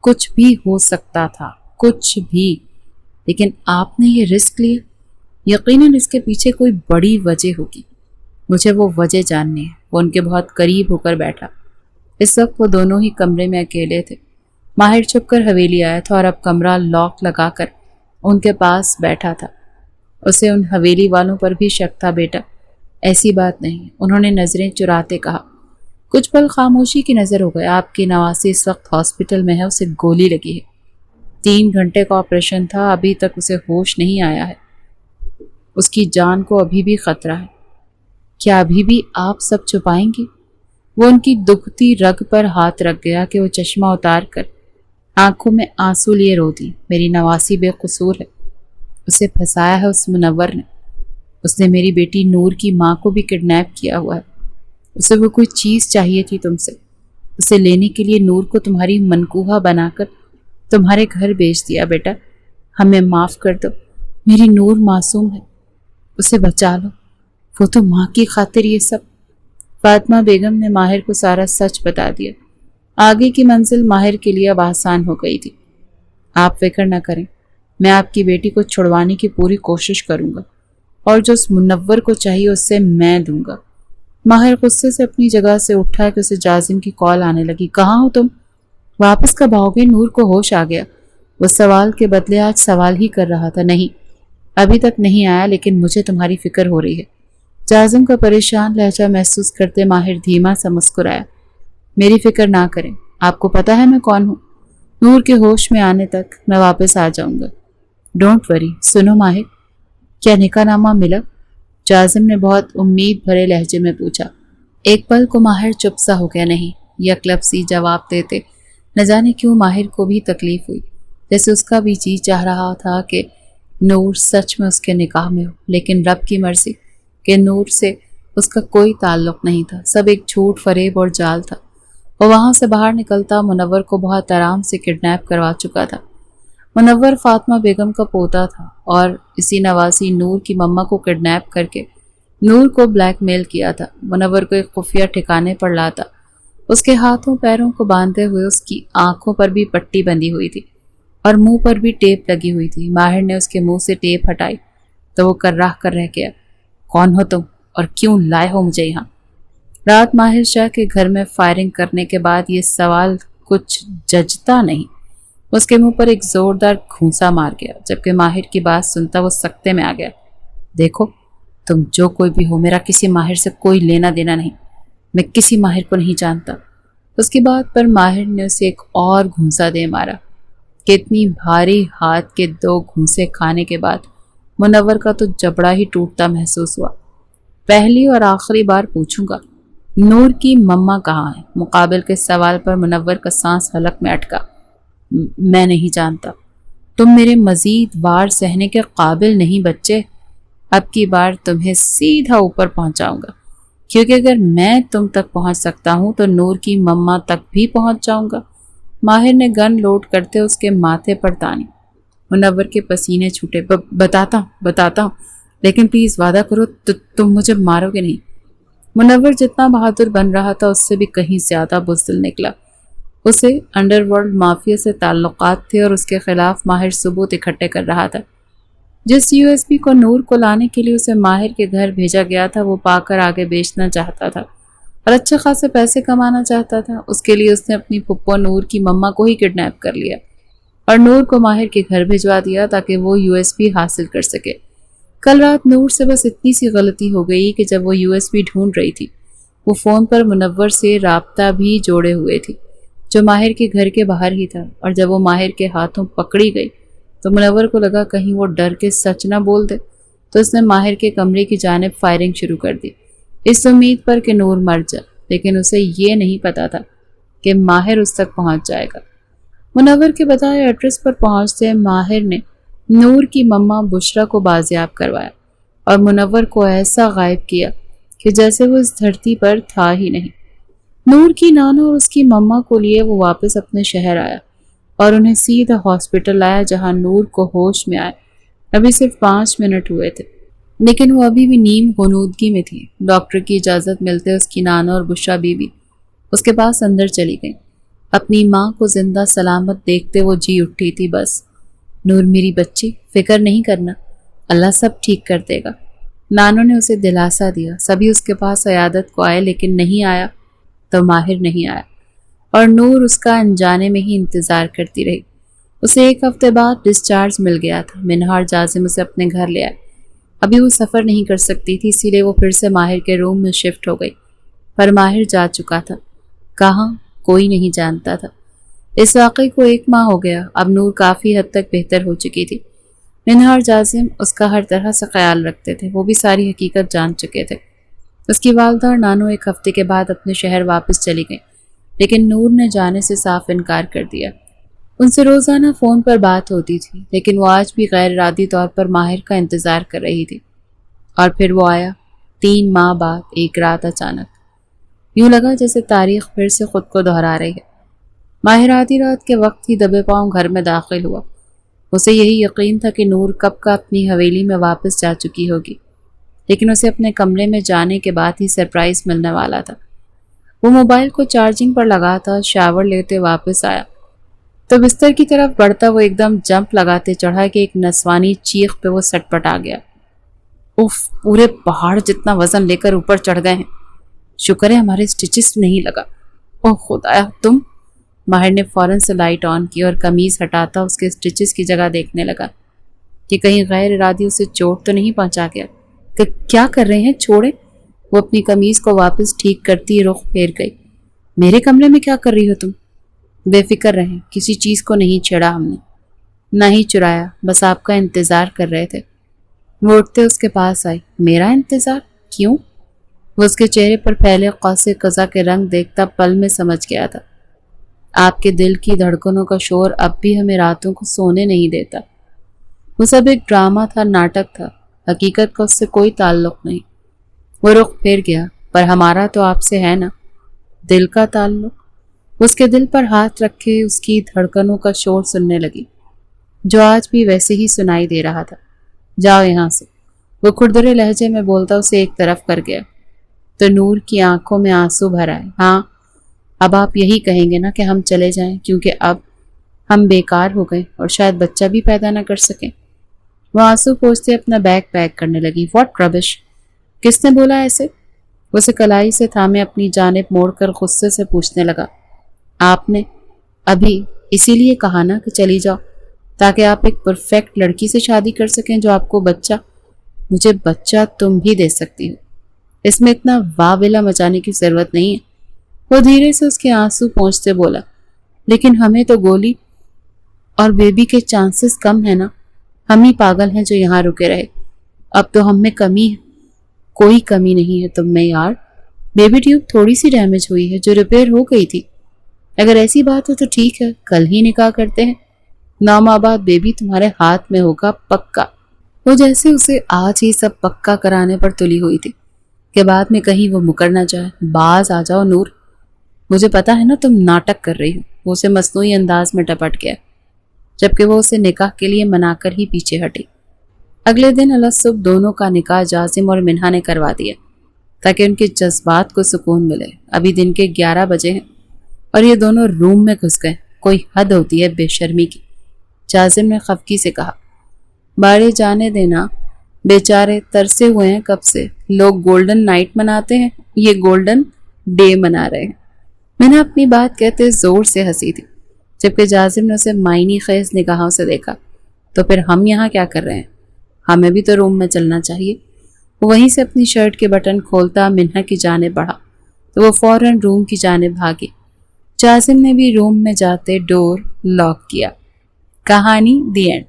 कुछ भी हो सकता था, कुछ भी। لیکن آپ نے یہ رسک لیا، یقیناً اس کے پیچھے کوئی بڑی وجہ ہوگی۔ مجھے وہ وجہ جاننی ہے۔ وہ ان کے بہت قریب ہو کر بیٹھا۔ اس وقت وہ دونوں ہی کمرے میں اکیلے تھے۔ ماہر چھپ کر حویلی آیا تھا اور اب کمرہ لاک لگا کر ان کے پاس بیٹھا تھا۔ اسے ان حویلی والوں پر بھی شک تھا۔ بیٹا ایسی بات نہیں، انہوں نے نظریں چراتے کہا۔ کچھ پل خاموشی کی نظر ہو گیا۔ آپ کی نواسی اس وقت ہاسپٹل میں ہے، اسے گولی لگی ہے، 3 گھنٹے کا آپریشن تھا، ابھی تک اسے ہوش نہیں آیا ہے، اس کی جان کو ابھی بھی خطرہ ہے۔ کیا ابھی بھی آپ سب چھپائیں گے؟ وہ ان کی دکھتی رگ پر ہاتھ رکھ گیا کہ وہ چشمہ اتار کر آنکھوں میں آنسو لیے رو دی۔ میری نواسی بے قصور ہے، اسے پھنسایا ہے اس منور نے، اس نے میری بیٹی نور کی ماں کو بھی کڈنیپ کیا ہوا ہے، اسے وہ کوئی چیز چاہیے تھی تم سے، اسے لینے کے لیے نور کو تمہاری منکوہا بنا کر تمہارے گھر بھیج دیا۔ بیٹا ہمیں معاف کر دو، میری نور معصوم ہے، اسے بچا لو، وہ تو ماں کی خاطر یہ سب۔ فاطمہ بیگم نے ماہر کو سارا سچ بتا دیا۔ آگے کی منزل ماہر کے لیے اب آسان ہو گئی تھی۔ آپ فکر نہ کریں، میں آپ کی بیٹی کو چھڑوانے کی پوری کوشش کروں گا، اور جو اس منور کو چاہیے اس سے میں دوں گا۔ ماہر غصے سے اپنی جگہ سے اٹھا کہ اسے جازم کی کال آنے لگی۔ کہاں ہو تم؟ واپس کب آؤ گے؟ نور کو ہوش آ گیا۔ وہ سوال کے بدلے آج سوال ہی کر رہا تھا۔ نہیں، ابھی تک نہیں آیا، لیکن مجھے تمہاری فکر ہو رہی ہے۔ جازم کا پریشان لہجہ محسوس کرتے ماہر دھیما سا مسکرایا۔ میری فکر نہ کریں، آپ کو پتا ہے میں کون ہوں۔ نور کے ہوش میں آنے تک میں واپس آ جاؤں گا۔ Don't worry. سنو ماہر، کیا نکاح نامہ ملا؟ جازم نے بہت امید بھرے لہجے میں پوچھا۔ ایک پل کو ماہر چپ سا ہو گیا۔ نہیں، یک لفظی جواب دیتے نہ جانے کیوں ماہر کو بھی تکلیف ہوئی، جیسے اس کا بھی جی چاہ رہا تھا کہ نور سچ میں اس کے نکاح میں ہو، لیکن رب کی مرضی کہ نور سے اس کا کوئی تعلق نہیں تھا، سب ایک جھوٹ فریب اور جال تھا۔ وہ وہاں سے باہر نکلتا منور کو بہت آرام سے کڈنیپ کروا چکا تھا۔ منور فاطمہ بیگم کا پوتا تھا اور اسی نواسی نور کی مما کو کڈنیپ کر کے نور کو بلیک میل کیا تھا۔ منور کو ایک خفیہ ٹھکانے پر لاتا، اس کے ہاتھوں پیروں کو باندھے ہوئے اس کی آنکھوں پر بھی پٹی بندھی ہوئی تھی اور منہ پر بھی ٹیپ لگی ہوئی تھی۔ ماہر نے اس کے منہ سے ٹیپ ہٹائی تو وہ کرراہ کر رہ گیا۔ کون ہو تم اور کیوں لائے ہو مجھے یہاں؟ رات ماہر شاہ کے گھر میں فائرنگ کرنے کے بعد یہ سوال کچھ ججتا نہیں، اس کے منہ پر ایک زوردار گھونسا مار گیا، جبکہ ماہر کی بات سنتا وہ سکتے میں آ گیا۔ دیکھو تم جو کوئی بھی ہو، میرا کسی ماہر سے کوئی لینا دینا نہیں، میں کسی ماہر کو نہیں جانتا۔ اس کی بات پر ماہر نے اسے ایک اور گھونسا دے مارا کہ اتنی بھاری ہاتھ کے 2 گھونسے کھانے کے بعد منور کا تو جبڑا ہی ٹوٹتا محسوس ہوا۔ پہلی اور آخری بار پوچھوں گا، نور کی مما کہاں ہے؟ مقابل کے سوال پر منور کا سانس حلق میں اٹکا۔ میں نہیں جانتا۔ تم میرے مزید وار سہنے کے قابل نہیں بچے، اب کی بار تمہیں سیدھا اوپر پہنچاؤں گا، کیونکہ اگر میں تم تک پہنچ سکتا ہوں تو نور کی مما تک بھی پہنچ جاؤں گا۔ ماہر نے گن لوڈ کرتے اس کے ماتھے پر تانی۔ منور کے پسینے چھوٹے۔ بتاتا ہوں، لیکن پلیز وعدہ کرو تم مجھے مارو گے نہیں۔ منور جتنا بہادر بن رہا تھا اس سے بھی کہیں زیادہ بزدل نکلا۔ اسے انڈر ورلڈ مافیا سے تعلقات تھے اور اس کے خلاف ماہر ثبوت اکٹھے کر رہا تھا۔ جس USB کو نور کو لانے کے لیے اسے ماہر کے گھر بھیجا گیا تھا وہ پا کر آگے بیچنا چاہتا تھا اور اچھے خاصے پیسے کمانا چاہتا تھا۔ اس کے لیے اس نے اپنی پھپھو نور کی مما کو ہی کڈنیپ کر لیا اور نور کو ماہر کے گھر بھجوا دیا تاکہ وہ USB حاصل کر سکے۔ کل رات نور سے بس اتنی سی غلطی ہو گئی کہ جب وہ USB ڈھونڈ رہی تھی وہ فون پر منور سے رابطہ بھی جوڑے ہوئے تھی جو ماہر کے گھر کے باہر ہی تھا، اور جب وہ ماہر کے ہاتھوں پکڑی گئی تو منور کو لگا کہیں وہ ڈر کے سچ نہ بول دے، تو اس نے ماہر کے کمرے کی جانب فائرنگ شروع کر دی، اس امید پر کہ نور مر جائے، لیکن اسے یہ نہیں پتا تھا کہ ماہر اس تک پہنچ جائے گا۔ منور کے بتائے ایڈریس پر پہنچتے ماہر نے نور کی مما بشرا کو بازیاب کروایا اور منور کو ایسا غائب کیا کہ جیسے وہ اس دھرتی پر تھا ہی نہیں۔ نور کی نانو اور اس کی مما کو لیے وہ واپس اپنے شہر آیا اور انہیں سیدھا ہاسپٹل لایا جہاں نور کو ہوش میں آئے۔ ابھی صرف 5 منٹ ہوئے تھے لیکن وہ ابھی بھی نیم غنودگی میں تھی۔ ڈاکٹر کی اجازت ملتے اس کی نانو اور بشرا بیوی اس کے پاس اندر چلی گئیں۔ اپنی ماں کو زندہ سلامت دیکھتے وہ جی اٹھی تھی۔ بس نور میری بچی، فکر نہیں کرنا، اللہ سب ٹھیک کر دے گا۔ نانو نے اسے دلاسا دیا۔ سبھی اس کے پاس عیادت کو آئے، لیکن نہیں آیا تو ماہر نہیں آیا، اور نور اس کا انجانے میں ہی انتظار کرتی رہی۔ اسے 1 ہفتے بعد ڈسچارج مل گیا تھا۔ منہار جازم اسے اپنے گھر لے آئے۔ ابھی وہ سفر نہیں کر سکتی تھی، اسی لیے وہ پھر سے ماہر کے روم میں شفٹ ہو گئی، پر ماہر جا چکا تھا۔ کہاں؟ کوئی نہیں جانتا تھا۔ اس واقعے کو 1 ماہ ہو گیا۔ اب نور کافی حد تک بہتر ہو چکی تھی۔ منہار جازم اس کا ہر طرح سے خیال رکھتے تھے، وہ بھی ساری حقیقت جان چکے تھے۔ اس کی والدہ اور نانو 1 ہفتے کے بعد اپنے شہر واپس چلی گئیں، لیکن نور نے جانے سے صاف انکار کر دیا۔ ان سے روزانہ فون پر بات ہوتی تھی، لیکن وہ آج بھی غیر ارادی طور پر ماہر کا انتظار کر رہی تھی۔ اور پھر وہ آیا، 3 ماہ بعد، ایک رات اچانک۔ یوں لگا جیسے تاریخ پھر سے خود کو دہرا رہی ہے۔ ماہر آدھی رات کے وقت ہی دبے پاؤں گھر میں داخل ہوا۔ اسے یہی یقین تھا کہ نور کب کا اپنی حویلی میں واپس جا چکی ہوگی، لیکن اسے اپنے کمرے میں جانے کے بعد ہی سرپرائز ملنے والا تھا۔ وہ موبائل کو چارجنگ پر لگا تھا، شاور لیتے واپس آیا تو بستر کی طرف بڑھتا وہ ایک دم جمپ لگاتے چڑھا کہ ایک نسوانی چیخ پہ وہ سٹ پٹ آ گیا۔ اف، پورے پہاڑ جتنا وزن لے کر اوپر چڑھ گئے ہیں، شکر ہے ہمارے سٹچز نہیں لگا۔ اوہ خدایا، تم! ماہر نے فوراً سے لائٹ آن کی اور قمیض ہٹاتا اس کے سٹچز کی جگہ دیکھنے لگا کہ کہیں غیر ارادی اسے چوٹ تو نہیں پہنچا گیا۔ کہ کیا کر رہے ہیں؟ چھوڑیں۔ وہ اپنی قمیض کو واپس ٹھیک کرتی رخ پھیر گئی۔ میرے کمرے میں کیا کر رہی ہو تم؟ بے فکر رہیں، کسی چیز کو نہیں چھیڑا ہم نے، نہ ہی چرایا، بس آپ کا انتظار کر رہے تھے۔ وہ اٹھتے اس کے پاس آئی۔ میرا انتظار؟ کیوں؟ وہ اس کے چہرے پر پھیلے قوس قزح کے رنگ دیکھتا پل میں سمجھ گیا تھا۔ آپ کے دل کی دھڑکنوں کا شور اب بھی ہمیں راتوں کو سونے نہیں دیتا۔ وہ سب ایک ڈرامہ تھا، ناٹک تھا، حقیقت کا اس سے کوئی تعلق نہیں۔ وہ رخ پھیر گیا۔ پر ہمارا تو آپ سے ہے نا، دل کا تعلق۔ اس کے دل پر ہاتھ رکھے اس کی دھڑکنوں کا شور سننے لگی، جو آج بھی ویسے ہی سنائی دے رہا تھا۔ جاؤ یہاں سے، وہ کھردرے لہجے میں بولتا اسے ایک طرف کر گیا۔ تو نور کی آنکھوں میں آنسو بھر آئے۔ ہاں، اب آپ یہی کہیں گے نا کہ ہم چلے جائیں، کیونکہ اب ہم بیکار ہو گئے اور شاید بچہ بھی پیدا نہ کر سکیں۔ وہ آنسو پوچھتے اپنا بیگ پیک کرنے لگی۔ واٹ ربش! کس نے بولا ایسے؟ وہ اسے کلائی سے تھامے اپنی جانب موڑ کر غصے سے پوچھنے لگا۔ آپ نے ابھی اسی لیے کہا نا کہ چلی جاؤ، تاکہ آپ ایک پرفیکٹ لڑکی سے شادی کر سکیں جو آپ کو بچہ… مجھے بچہ تم بھی دے سکتی ہو، اس میں اتنا واویلا مچانے کی ضرورت نہیں ہے۔ وہ دھیرے سے اس کے آنسو پہنچتے بولا، لیکن ہمیں تو گولی اور بیبی کے چانسز کم ہیں نا، ہم ہی پاگل ہیں جو یہاں رکے رہے۔ اب تو ہم میں کمی ہے۔ کوئی کمی نہیں ہے تم میں یار، بیبی ٹیوب تھوڑی سی ڈیمیج ہوئی ہے جو ریپیئر ہو گئی تھی۔ اگر ایسی بات ہو تو ٹھیک ہے، کل ہی نکاح کرتے ہیں، 9 ماہ بعد بیبی تمہارے ہاتھ میں ہوگا پکا۔ وہ جیسے اسے آج ہی سب پکا کرانے پر تلی ہوئی تھی کہ بعد میں کہیں وہ مکر نہ جائے۔ باز آ جاؤ نور، مجھے پتا ہے نا تم ناٹک کر رہی ہو۔ وہ اسے مصنوعی انداز میں ٹپٹ گیا، جبکہ وہ اسے نکاح کے لیے منا کر ہی پیچھے ہٹی۔ اگلے دن الصبح دونوں کا نکاح جازم اور منہا نے کروا دیا تاکہ ان کے جذبات کو سکون ملے۔ ابھی دن کے 11 بجے ہیں اور یہ دونوں روم میں گھس گئے۔ کوئی حد ہوتی ہے بے شرمی کی، جازم نے خفگی سے کہا۔ بارے جانے دینا، بیچارے ترسے ہوئے ہیں کب سے۔ لوگ گولڈن نائٹ مناتے ہیں، یہ گولڈن ڈے منا رہے ہیں۔ میں نے اپنی بات کہتے زور سے ہنسی تھی، جبکہ جازم نے اسے معنی خیز نگاہوں سے دیکھا۔ تو پھر ہم یہاں کیا کر رہے ہیں؟ ہمیں بھی تو روم میں چلنا چاہیے۔ وہ وہیں سے اپنی شرٹ کے بٹن کھولتا منہا کی جانب بڑھا تو وہ فوراً روم کی جانب بھاگی۔ جازم نے بھی روم میں جاتے ڈور لاک کیا۔ کہانی دی اینڈ۔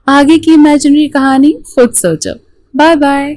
آگے کی امیجنری کہانی خود سوچو۔ Bye bye.